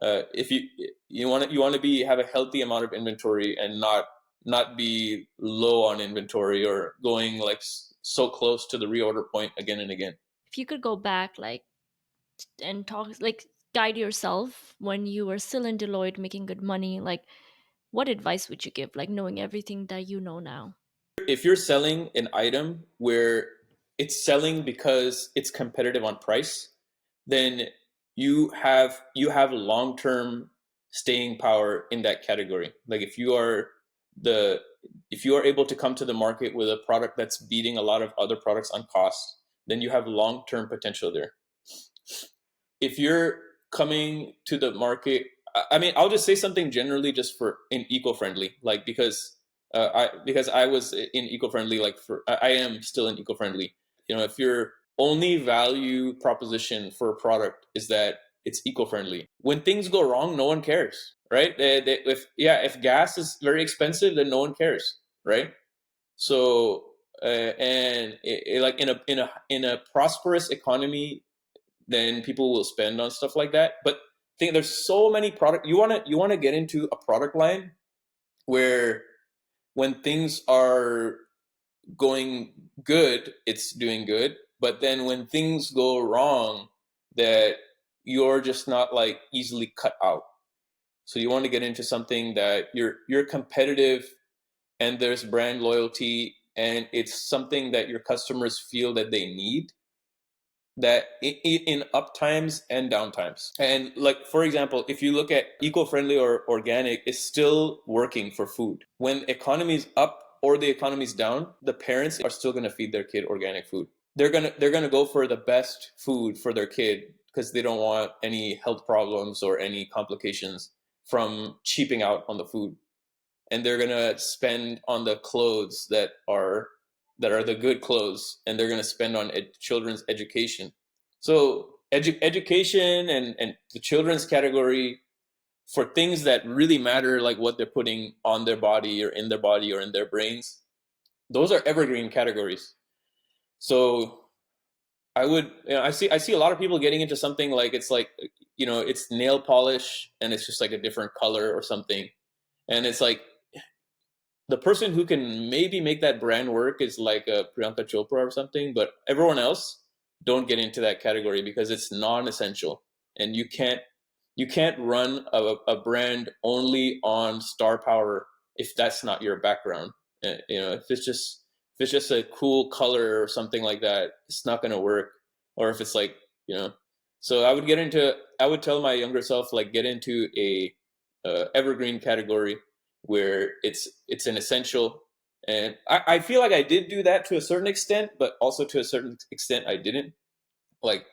If you want to have a healthy amount of inventory and not be low on inventory or going like so close to the reorder point again and again. If you could go back, like, and talk, like, guide yourself when you were still in Deloitte making good money, like, what advice would you give, like, knowing everything that you know now? If you're selling an item where it's selling because it's competitive on price, then you have long-term staying power in that category. Like, if you are able to come to the market with a product that's beating a lot of other products on cost, then you have long-term potential there. If you're coming to the market, I mean, I'll just say something generally just for in eco-friendly, like, because I was in eco-friendly, like, I am still in eco-friendly. If your only value proposition for a product is that it's eco-friendly, when things go wrong, no one cares, right? If gas is very expensive, then no one cares, right? So like, in a prosperous economy, then people will spend on stuff like that. But I think there's so many product you want to get into a product line where when things are going good, it's doing good, but then when things go wrong, that you're just not like easily cut out. So you want to get into something that you're competitive, and there's brand loyalty, and it's something that your customers feel that they need, that in up times and down times. And, like, for example, if you look at eco-friendly or organic, it's still working for food. When economy's up or the economy's down, the parents are still going to feed their kid organic food. They're going to go for the best food for their kid because they don't want any health problems or any complications from cheaping out on the food. And they're going to spend on the clothes that are the good clothes, and they're going to spend on children's education. So education and the children's category, for things that really matter, like what they're putting on their body or in their body or in their brains, those are evergreen categories. So I would, I see a lot of people getting into something like, it's like, it's nail polish and it's just like a different color or something. And it's like, the person who can maybe make that brand work is like a Priyanka Chopra or something, but everyone else don't get into that category because it's non-essential, and you can't run a brand only on star power if that's not your background. If it's just a cool color or something like that, it's not going to work. Or if it's like, so I would tell my younger self, like, get into a evergreen category where it's an essential. And I feel like I did do that to a certain extent, but also to a certain extent I didn't. Like,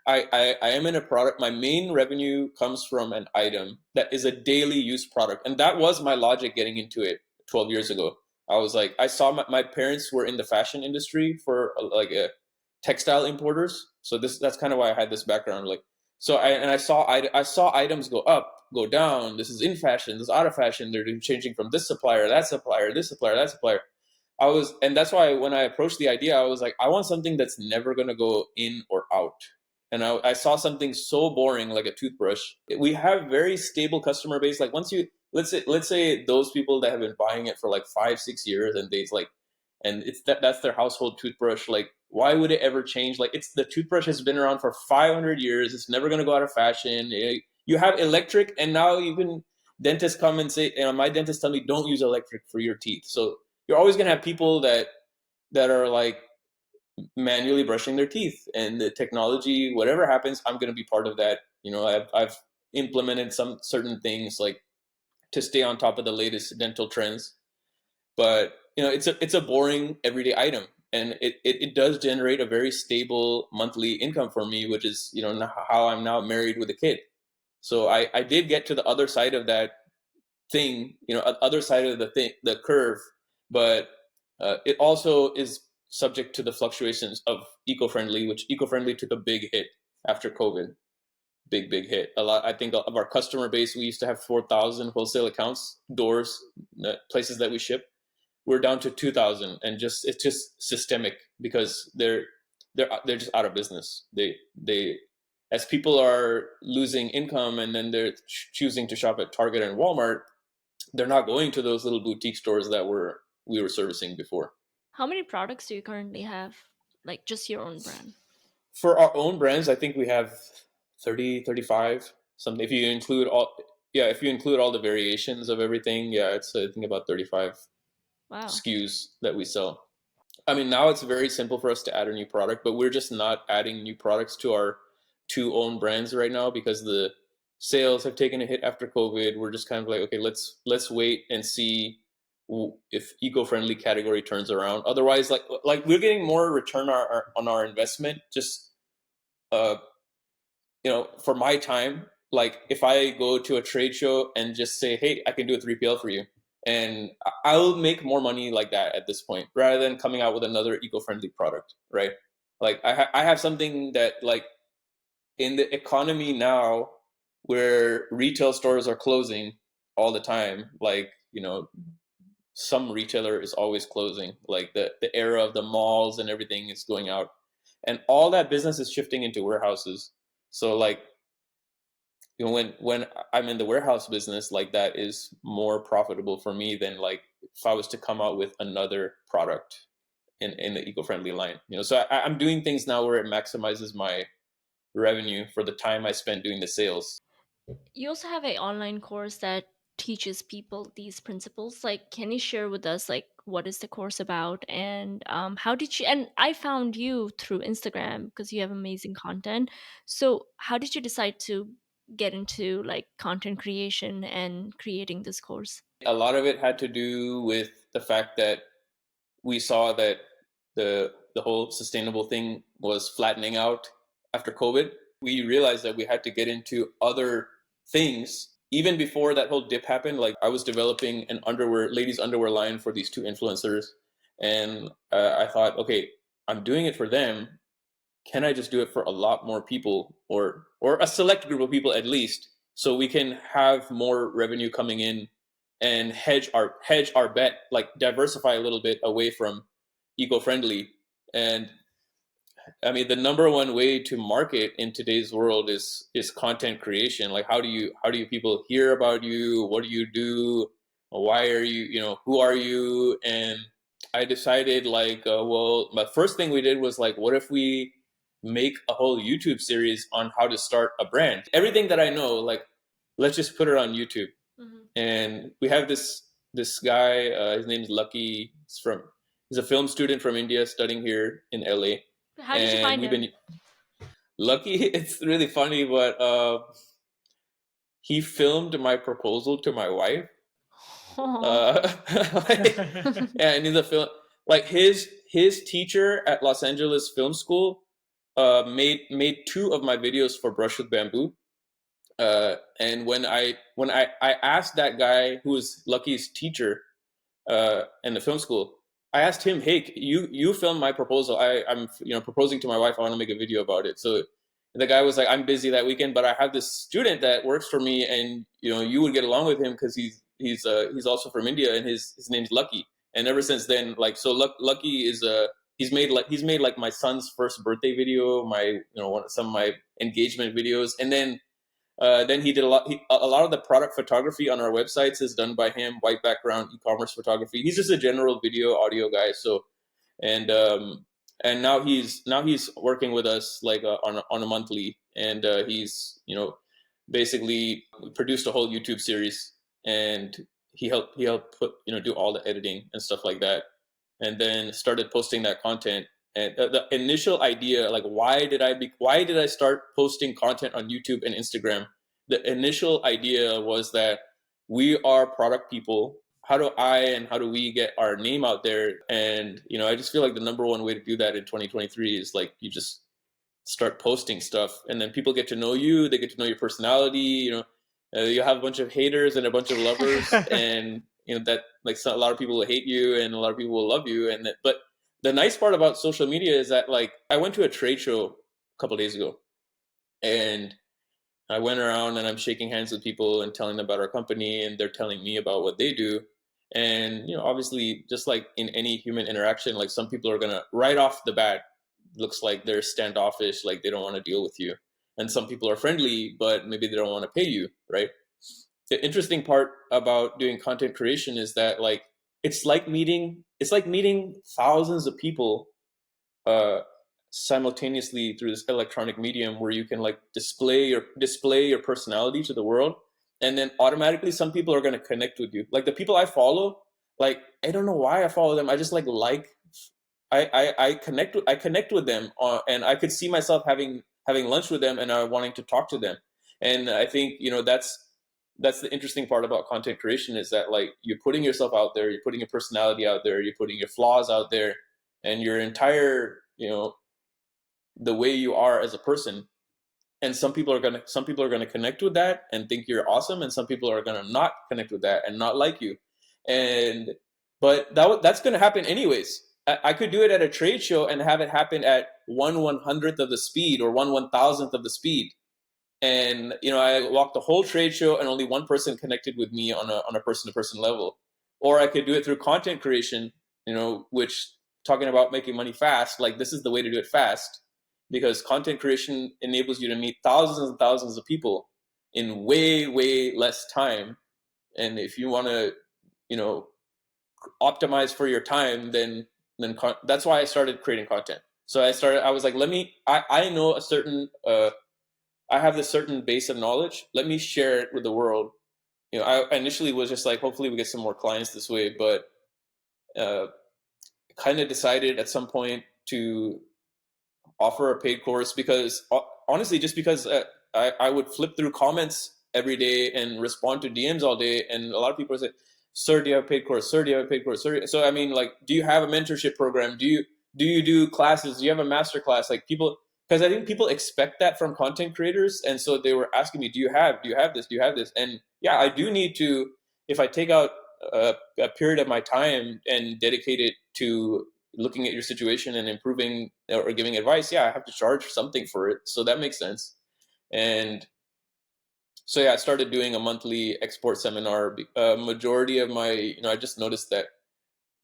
I am in a product. My main revenue comes from an item that is a daily use product, and that was my logic getting into it 12 years ago. I was like, I saw my parents were in the fashion industry for like a textile importers, so that's kind of why I had this background. Like, so I saw items go up, go down. This is in fashion, this is out of fashion. They're changing from this supplier, that supplier, this supplier, that supplier. And that's why when I approached the idea, I was like, I want something that's never going to go in or out. And I saw something so boring like a toothbrush. We have very stable customer base. Like, once you, let's say those people that have been buying it for like 5-6 years, and that's their household toothbrush. Like, why would it ever change? Like, the toothbrush has been around for 500 years. It's never going to go out of fashion. You have electric, and now even dentists come and say, my dentist tell me, don't use electric for your teeth. So you're always going to have people that are like manually brushing their teeth, and the technology, whatever happens, I'm going to be part of that. I've implemented some certain things, like, to stay on top of the latest dental trends. But it's a boring everyday item, and it does generate a very stable monthly income for me, which is how I'm now married with a kid. So I did get to the other side of that thing, other side of the curve. But it also is subject to the fluctuations of eco-friendly, which eco-friendly took a big hit after COVID. Big hit. A lot. I think of our customer base, we used to have 4,000 wholesale accounts, doors, places that we ship. We're down to 2,000, and it's just systemic, because they're just out of business. They As people are losing income, and then they're choosing to shop at Target and Walmart, they're not going to those little boutique stores that we were servicing before. How many products do you currently have? Like just your own brand? For our own brands, I think we have 30, 35, something. If you include all the variations of everything, yeah, it's, I think, about 35 Wow. SKUs that we sell. I mean, now it's very simple for us to add a new product, but we're just not adding new products to our two own brands right now, because the sales have taken a hit after COVID. We're just kind of like, okay, let's wait and see if eco-friendly category turns around. Otherwise, like we're getting more return on our investment. Just uh, for my time, like, if I go to a trade show and just say, hey, I can do a 3PL for you, and I'll make more money like that at this point, rather than coming out with another eco-friendly product, right? Like, I have something that, like, in the economy now, where retail stores are closing all the time, like, some retailer is always closing, like the era of the malls and everything is going out, and all that business is shifting into warehouses. So, like, when I'm in the warehouse business, like, that is more profitable for me than, like, if I was to come out with another product in the eco-friendly line. So I'm doing things now where it maximizes my revenue for the time I spend doing the sales. You also have a online course that teaches people these principles. Like, can you share with us, like, what is the course about, and how did you? And I found you through Instagram because you have amazing content. So, how did you decide to get into like content creation and creating this course? A lot of it had to do with the fact that we saw that the whole sustainable thing was flattening out after COVID. We realized that we had to get into other things. Even before that whole dip happened, like, I was developing an ladies underwear line for these two influencers, and I thought, okay, I'm doing it for them. Can I just do it for a lot more people, or a select group of people at least, so we can have more revenue coming in, and hedge our bet, like, diversify a little bit away from eco-friendly. And I mean, the number one way to market in today's world is content creation. Like, how do you people hear about you? What do you do? Why are you, who are you? And I decided, like, well, my first thing we did was like, what if we make a whole YouTube series on how to start a brand? Everything that I know, like, let's just put it on YouTube. Mhm. And we have this guy, his name's Lucky. He's a film student from India studying here in LA. How did you And find we've him? been Lucky. It's really funny, but he filmed my proposal to my wife. Oh. Like, and he's a film, like his teacher at Los Angeles Film School made two of my videos for Brush with Bamboo. And when I asked that guy who was Lucky's teacher in the film school, I asked him, "Hey, you filmed my proposal. I'm proposing to my wife. I want to make a video about it." So the guy was like, "I'm busy that weekend, but I have this student that works for me, and you would get along with him because he's also from India, and his name's Lucky." And ever since then, like, so Lucky is he's made like my son's first birthday video, some of my engagement videos, and then he did a lot of the product photography on our websites is done by him. White background, e-commerce photography. He's just a general video audio guy. So and now he's working with us like on a monthly, and he's basically produced a whole YouTube series, and he helped put do all the editing and stuff like that, and then started posting that content. And the initial idea, like, why did I start posting content on YouTube and Instagram? The initial idea was that we are product people. How do we get our name out there? And I just feel like the number one way to do that in 2023 is like you just start posting stuff, and then people get to know you. They get to know your personality. You have a bunch of haters and a bunch of lovers, and that, like, a lot of people will hate you and a lot of people will love you. But the nice part about social media is that, like, I went to a trade show a couple of days ago, and I went around and I'm shaking hands with people and telling them about our company, and they're telling me about what they do. And obviously, just like in any human interaction, like, some people are gonna right off the bat looks like they're standoffish, like they don't want to deal with you, and some people are friendly, but maybe they don't want to pay you, right? The interesting part about doing content creation is that, like, it's like meeting thousands of people uh, simultaneously through this electronic medium, where you can, like, display your personality to the world, and then automatically some people are going to connect with you. Like, the people I follow, like, I don't know why I follow them. I just like I connect with them, and I could see myself having lunch with them, and wanting to talk to them. And I think that's the interesting part about content creation, is that, like, you're putting yourself out there, you're putting your personality out there, you're putting your flaws out there, and your entire the way you are as a person. And some people are gonna connect with that and think you're awesome, and some people are gonna not connect with that and not like you. And but that's gonna happen anyways. I could do it at a trade show and have it happen at 1/100th of the speed, or 1/1000th of the speed. And I walked the whole trade show and only one person connected with me on a person to person level. Or I could do it through content creation, which, talking about making money fast, like, this is the way to do it fast, because content creation enables you to meet thousands and thousands of people in way less time. And if you want to optimize for your time, then that's why I started creating content. So I was like, I know a certain I have this certain base of knowledge. Let me share it with the world. I initially was just like, hopefully we get some more clients this way, but kind of decided at some point to offer a paid course, because honestly, just because I would flip through comments every day and respond to DMs all day, and a lot of people say, "Sir, do you have a paid course? Sir, do you have a paid course? Sir?" So I mean, like, do you have a mentorship program? Do you do classes? Do you have a master class? Like, people, because I think people expect that from content creators, and so they were asking me, "Do you have this? Do you have this?" And yeah, I do need to. If I take out a period of my time and dedicate it to looking at your situation and improving or giving advice, yeah, I have to charge something for it. So that makes sense. And so yeah, I started doing a monthly export seminar. Majority of my, I just noticed that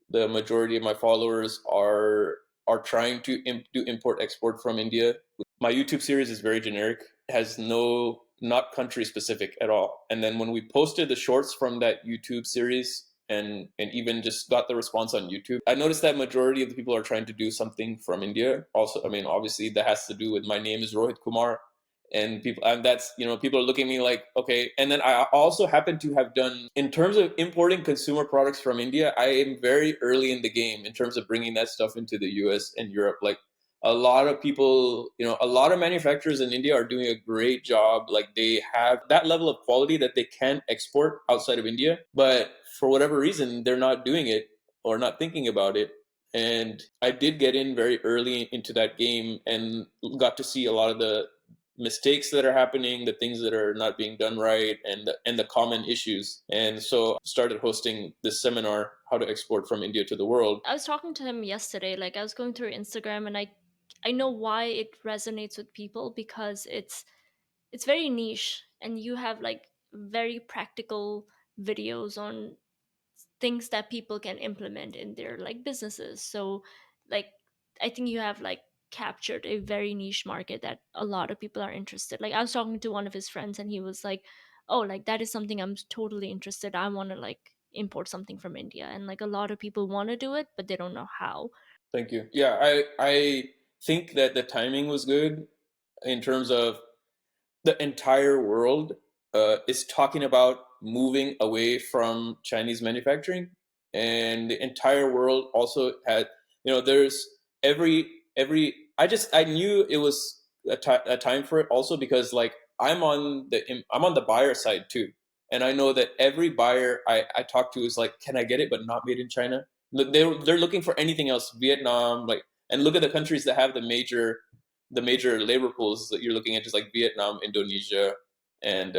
the majority of my followers are are trying to do import export from India. My YouTube series is very generic, has not country specific at all. And then when we posted the shorts from that YouTube series and even just got the response on YouTube, I noticed that majority of the people are trying to do something from India. Also, I mean, obviously that has to do with my name is Rohit Kumar, and that's, people are looking at me like, okay. And then I also happen to have done, in terms of importing consumer products from India, I am very early in the game in terms of bringing that stuff into the US and Europe. Like, a lot of people, a lot of manufacturers in India are doing a great job. Like, they have that level of quality that they can export outside of India, but for whatever reason they're not doing it or not thinking about it. And I did get in very early into that game and got to see a lot of the mistakes that are happening, the things that are not being done right, and the common issues. And so started hosting this seminar, how to export from India to the world. I was talking to him yesterday. Like, I was going through Instagram, and I know why it resonates with people, because it's very niche, and you have like very practical videos on things that people can implement in their like businesses. So like, I think you have like captured a very niche market that a lot of people are interested. Like, I was talking to one of his friends, and he was like, oh, like that is something I'm totally interested. I want to like import something from India, and like a lot of people want to do it, but they don't know how. Thank you. Yeah, I think that the timing was good in terms of the entire world is talking about moving away from Chinese manufacturing, and the entire world also had, there's every. I knew it was a time for it also, because like I'm on the buyer side too, and I know that every buyer I talk to is like, can I get it but not made in China? They're looking for anything else, Vietnam, like, and look at the countries that have the major labor pools that you're looking at, just like Vietnam, Indonesia, and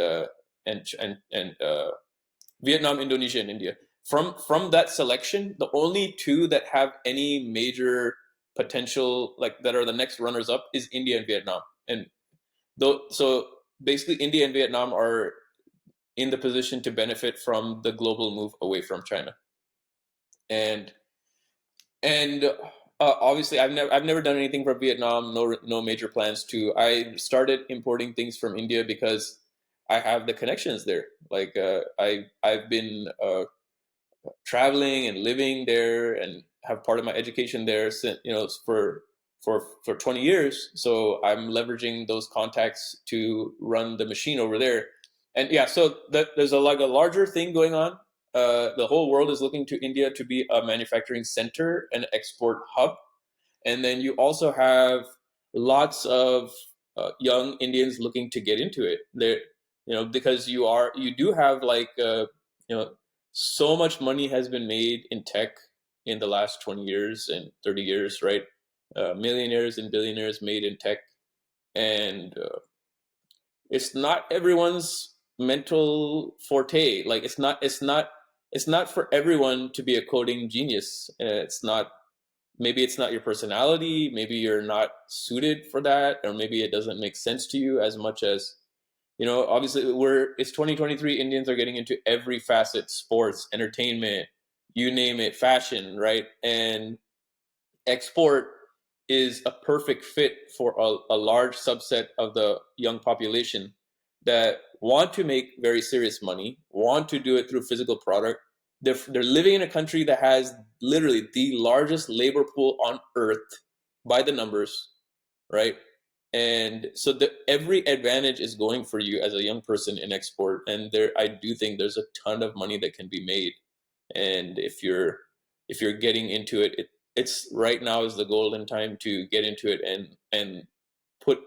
Vietnam, Indonesia, and India. From that selection, the only two that have any major potential, like that are the next runners up, is India and Vietnam. And so basically, India and Vietnam are in the position to benefit from the global move away from China. And obviously, I've never done anything from Vietnam. No major plans to. I started importing things from India because I have the connections there. Like, I've been traveling and living there and have part of my education there since, for 20 years. So I'm leveraging those contacts to run the machine over there. And yeah, so there's a larger thing going on. The whole world is looking to India to be a manufacturing center and export hub. And then you also have lots of young Indians looking to get into it. There, because you do have like, so much money has been made in tech in the last 20 years and 30 years, right? Millionaires and billionaires made in tech, and it's not everyone's mental forte. Like, it's not for everyone to be a coding genius. It's not. Maybe it's not your personality. Maybe you're not suited for that, or maybe it doesn't make sense to you as much as, obviously it's 2023. Indians are getting into every facet: sports, entertainment, you name it, fashion, right? And export is a perfect fit for a large subset of the young population that want to make very serious money, want to do it through physical product. They're living in a country that has literally the largest labor pool on earth by the numbers, right? And so every advantage is going for you as a young person in export. And I do think there's a ton of money that can be made. And if you're getting into it, it's right now is the golden time to get into it and put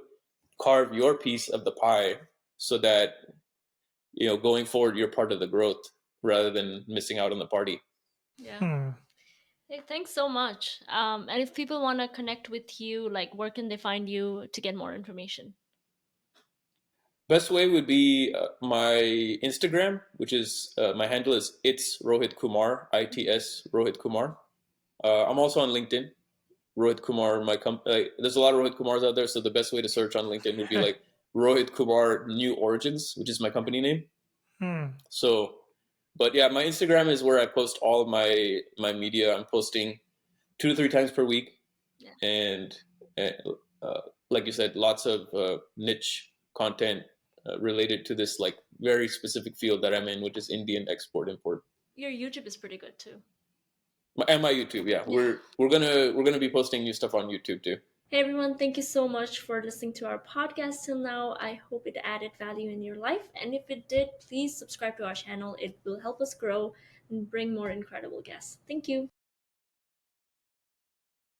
carve your piece of the pie, so that going forward you're part of the growth rather than missing out on the party. Yeah. Hmm. Hey, thanks so much. And if people want to connect with you, like, where can they find you to get more information? Best way would be my Instagram, which is my handle is it's Rohit Kumar, its Rohit Kumar. I'm also on LinkedIn, Rohit Kumar. There's a lot of Rohit Kumars out there, so the best way to search on LinkedIn would be like Rohit Kumar New Origins, which is my company name. Hmm. So, but yeah, my Instagram is where I post all of my media. I'm posting 2 to 3 times per week. Yeah. and uh, like you said, lots of niche content related to this like very specific field that I'm in, which is Indian export import. Your YouTube is pretty good too. And my YouTube, yeah, Yeah. we're gonna be posting new stuff on YouTube too. Hey everyone, thank you so much for listening to our podcast till now. I hope it added value in your life. And if it did, please subscribe to our channel. It will help us grow and bring more incredible guests. Thank you.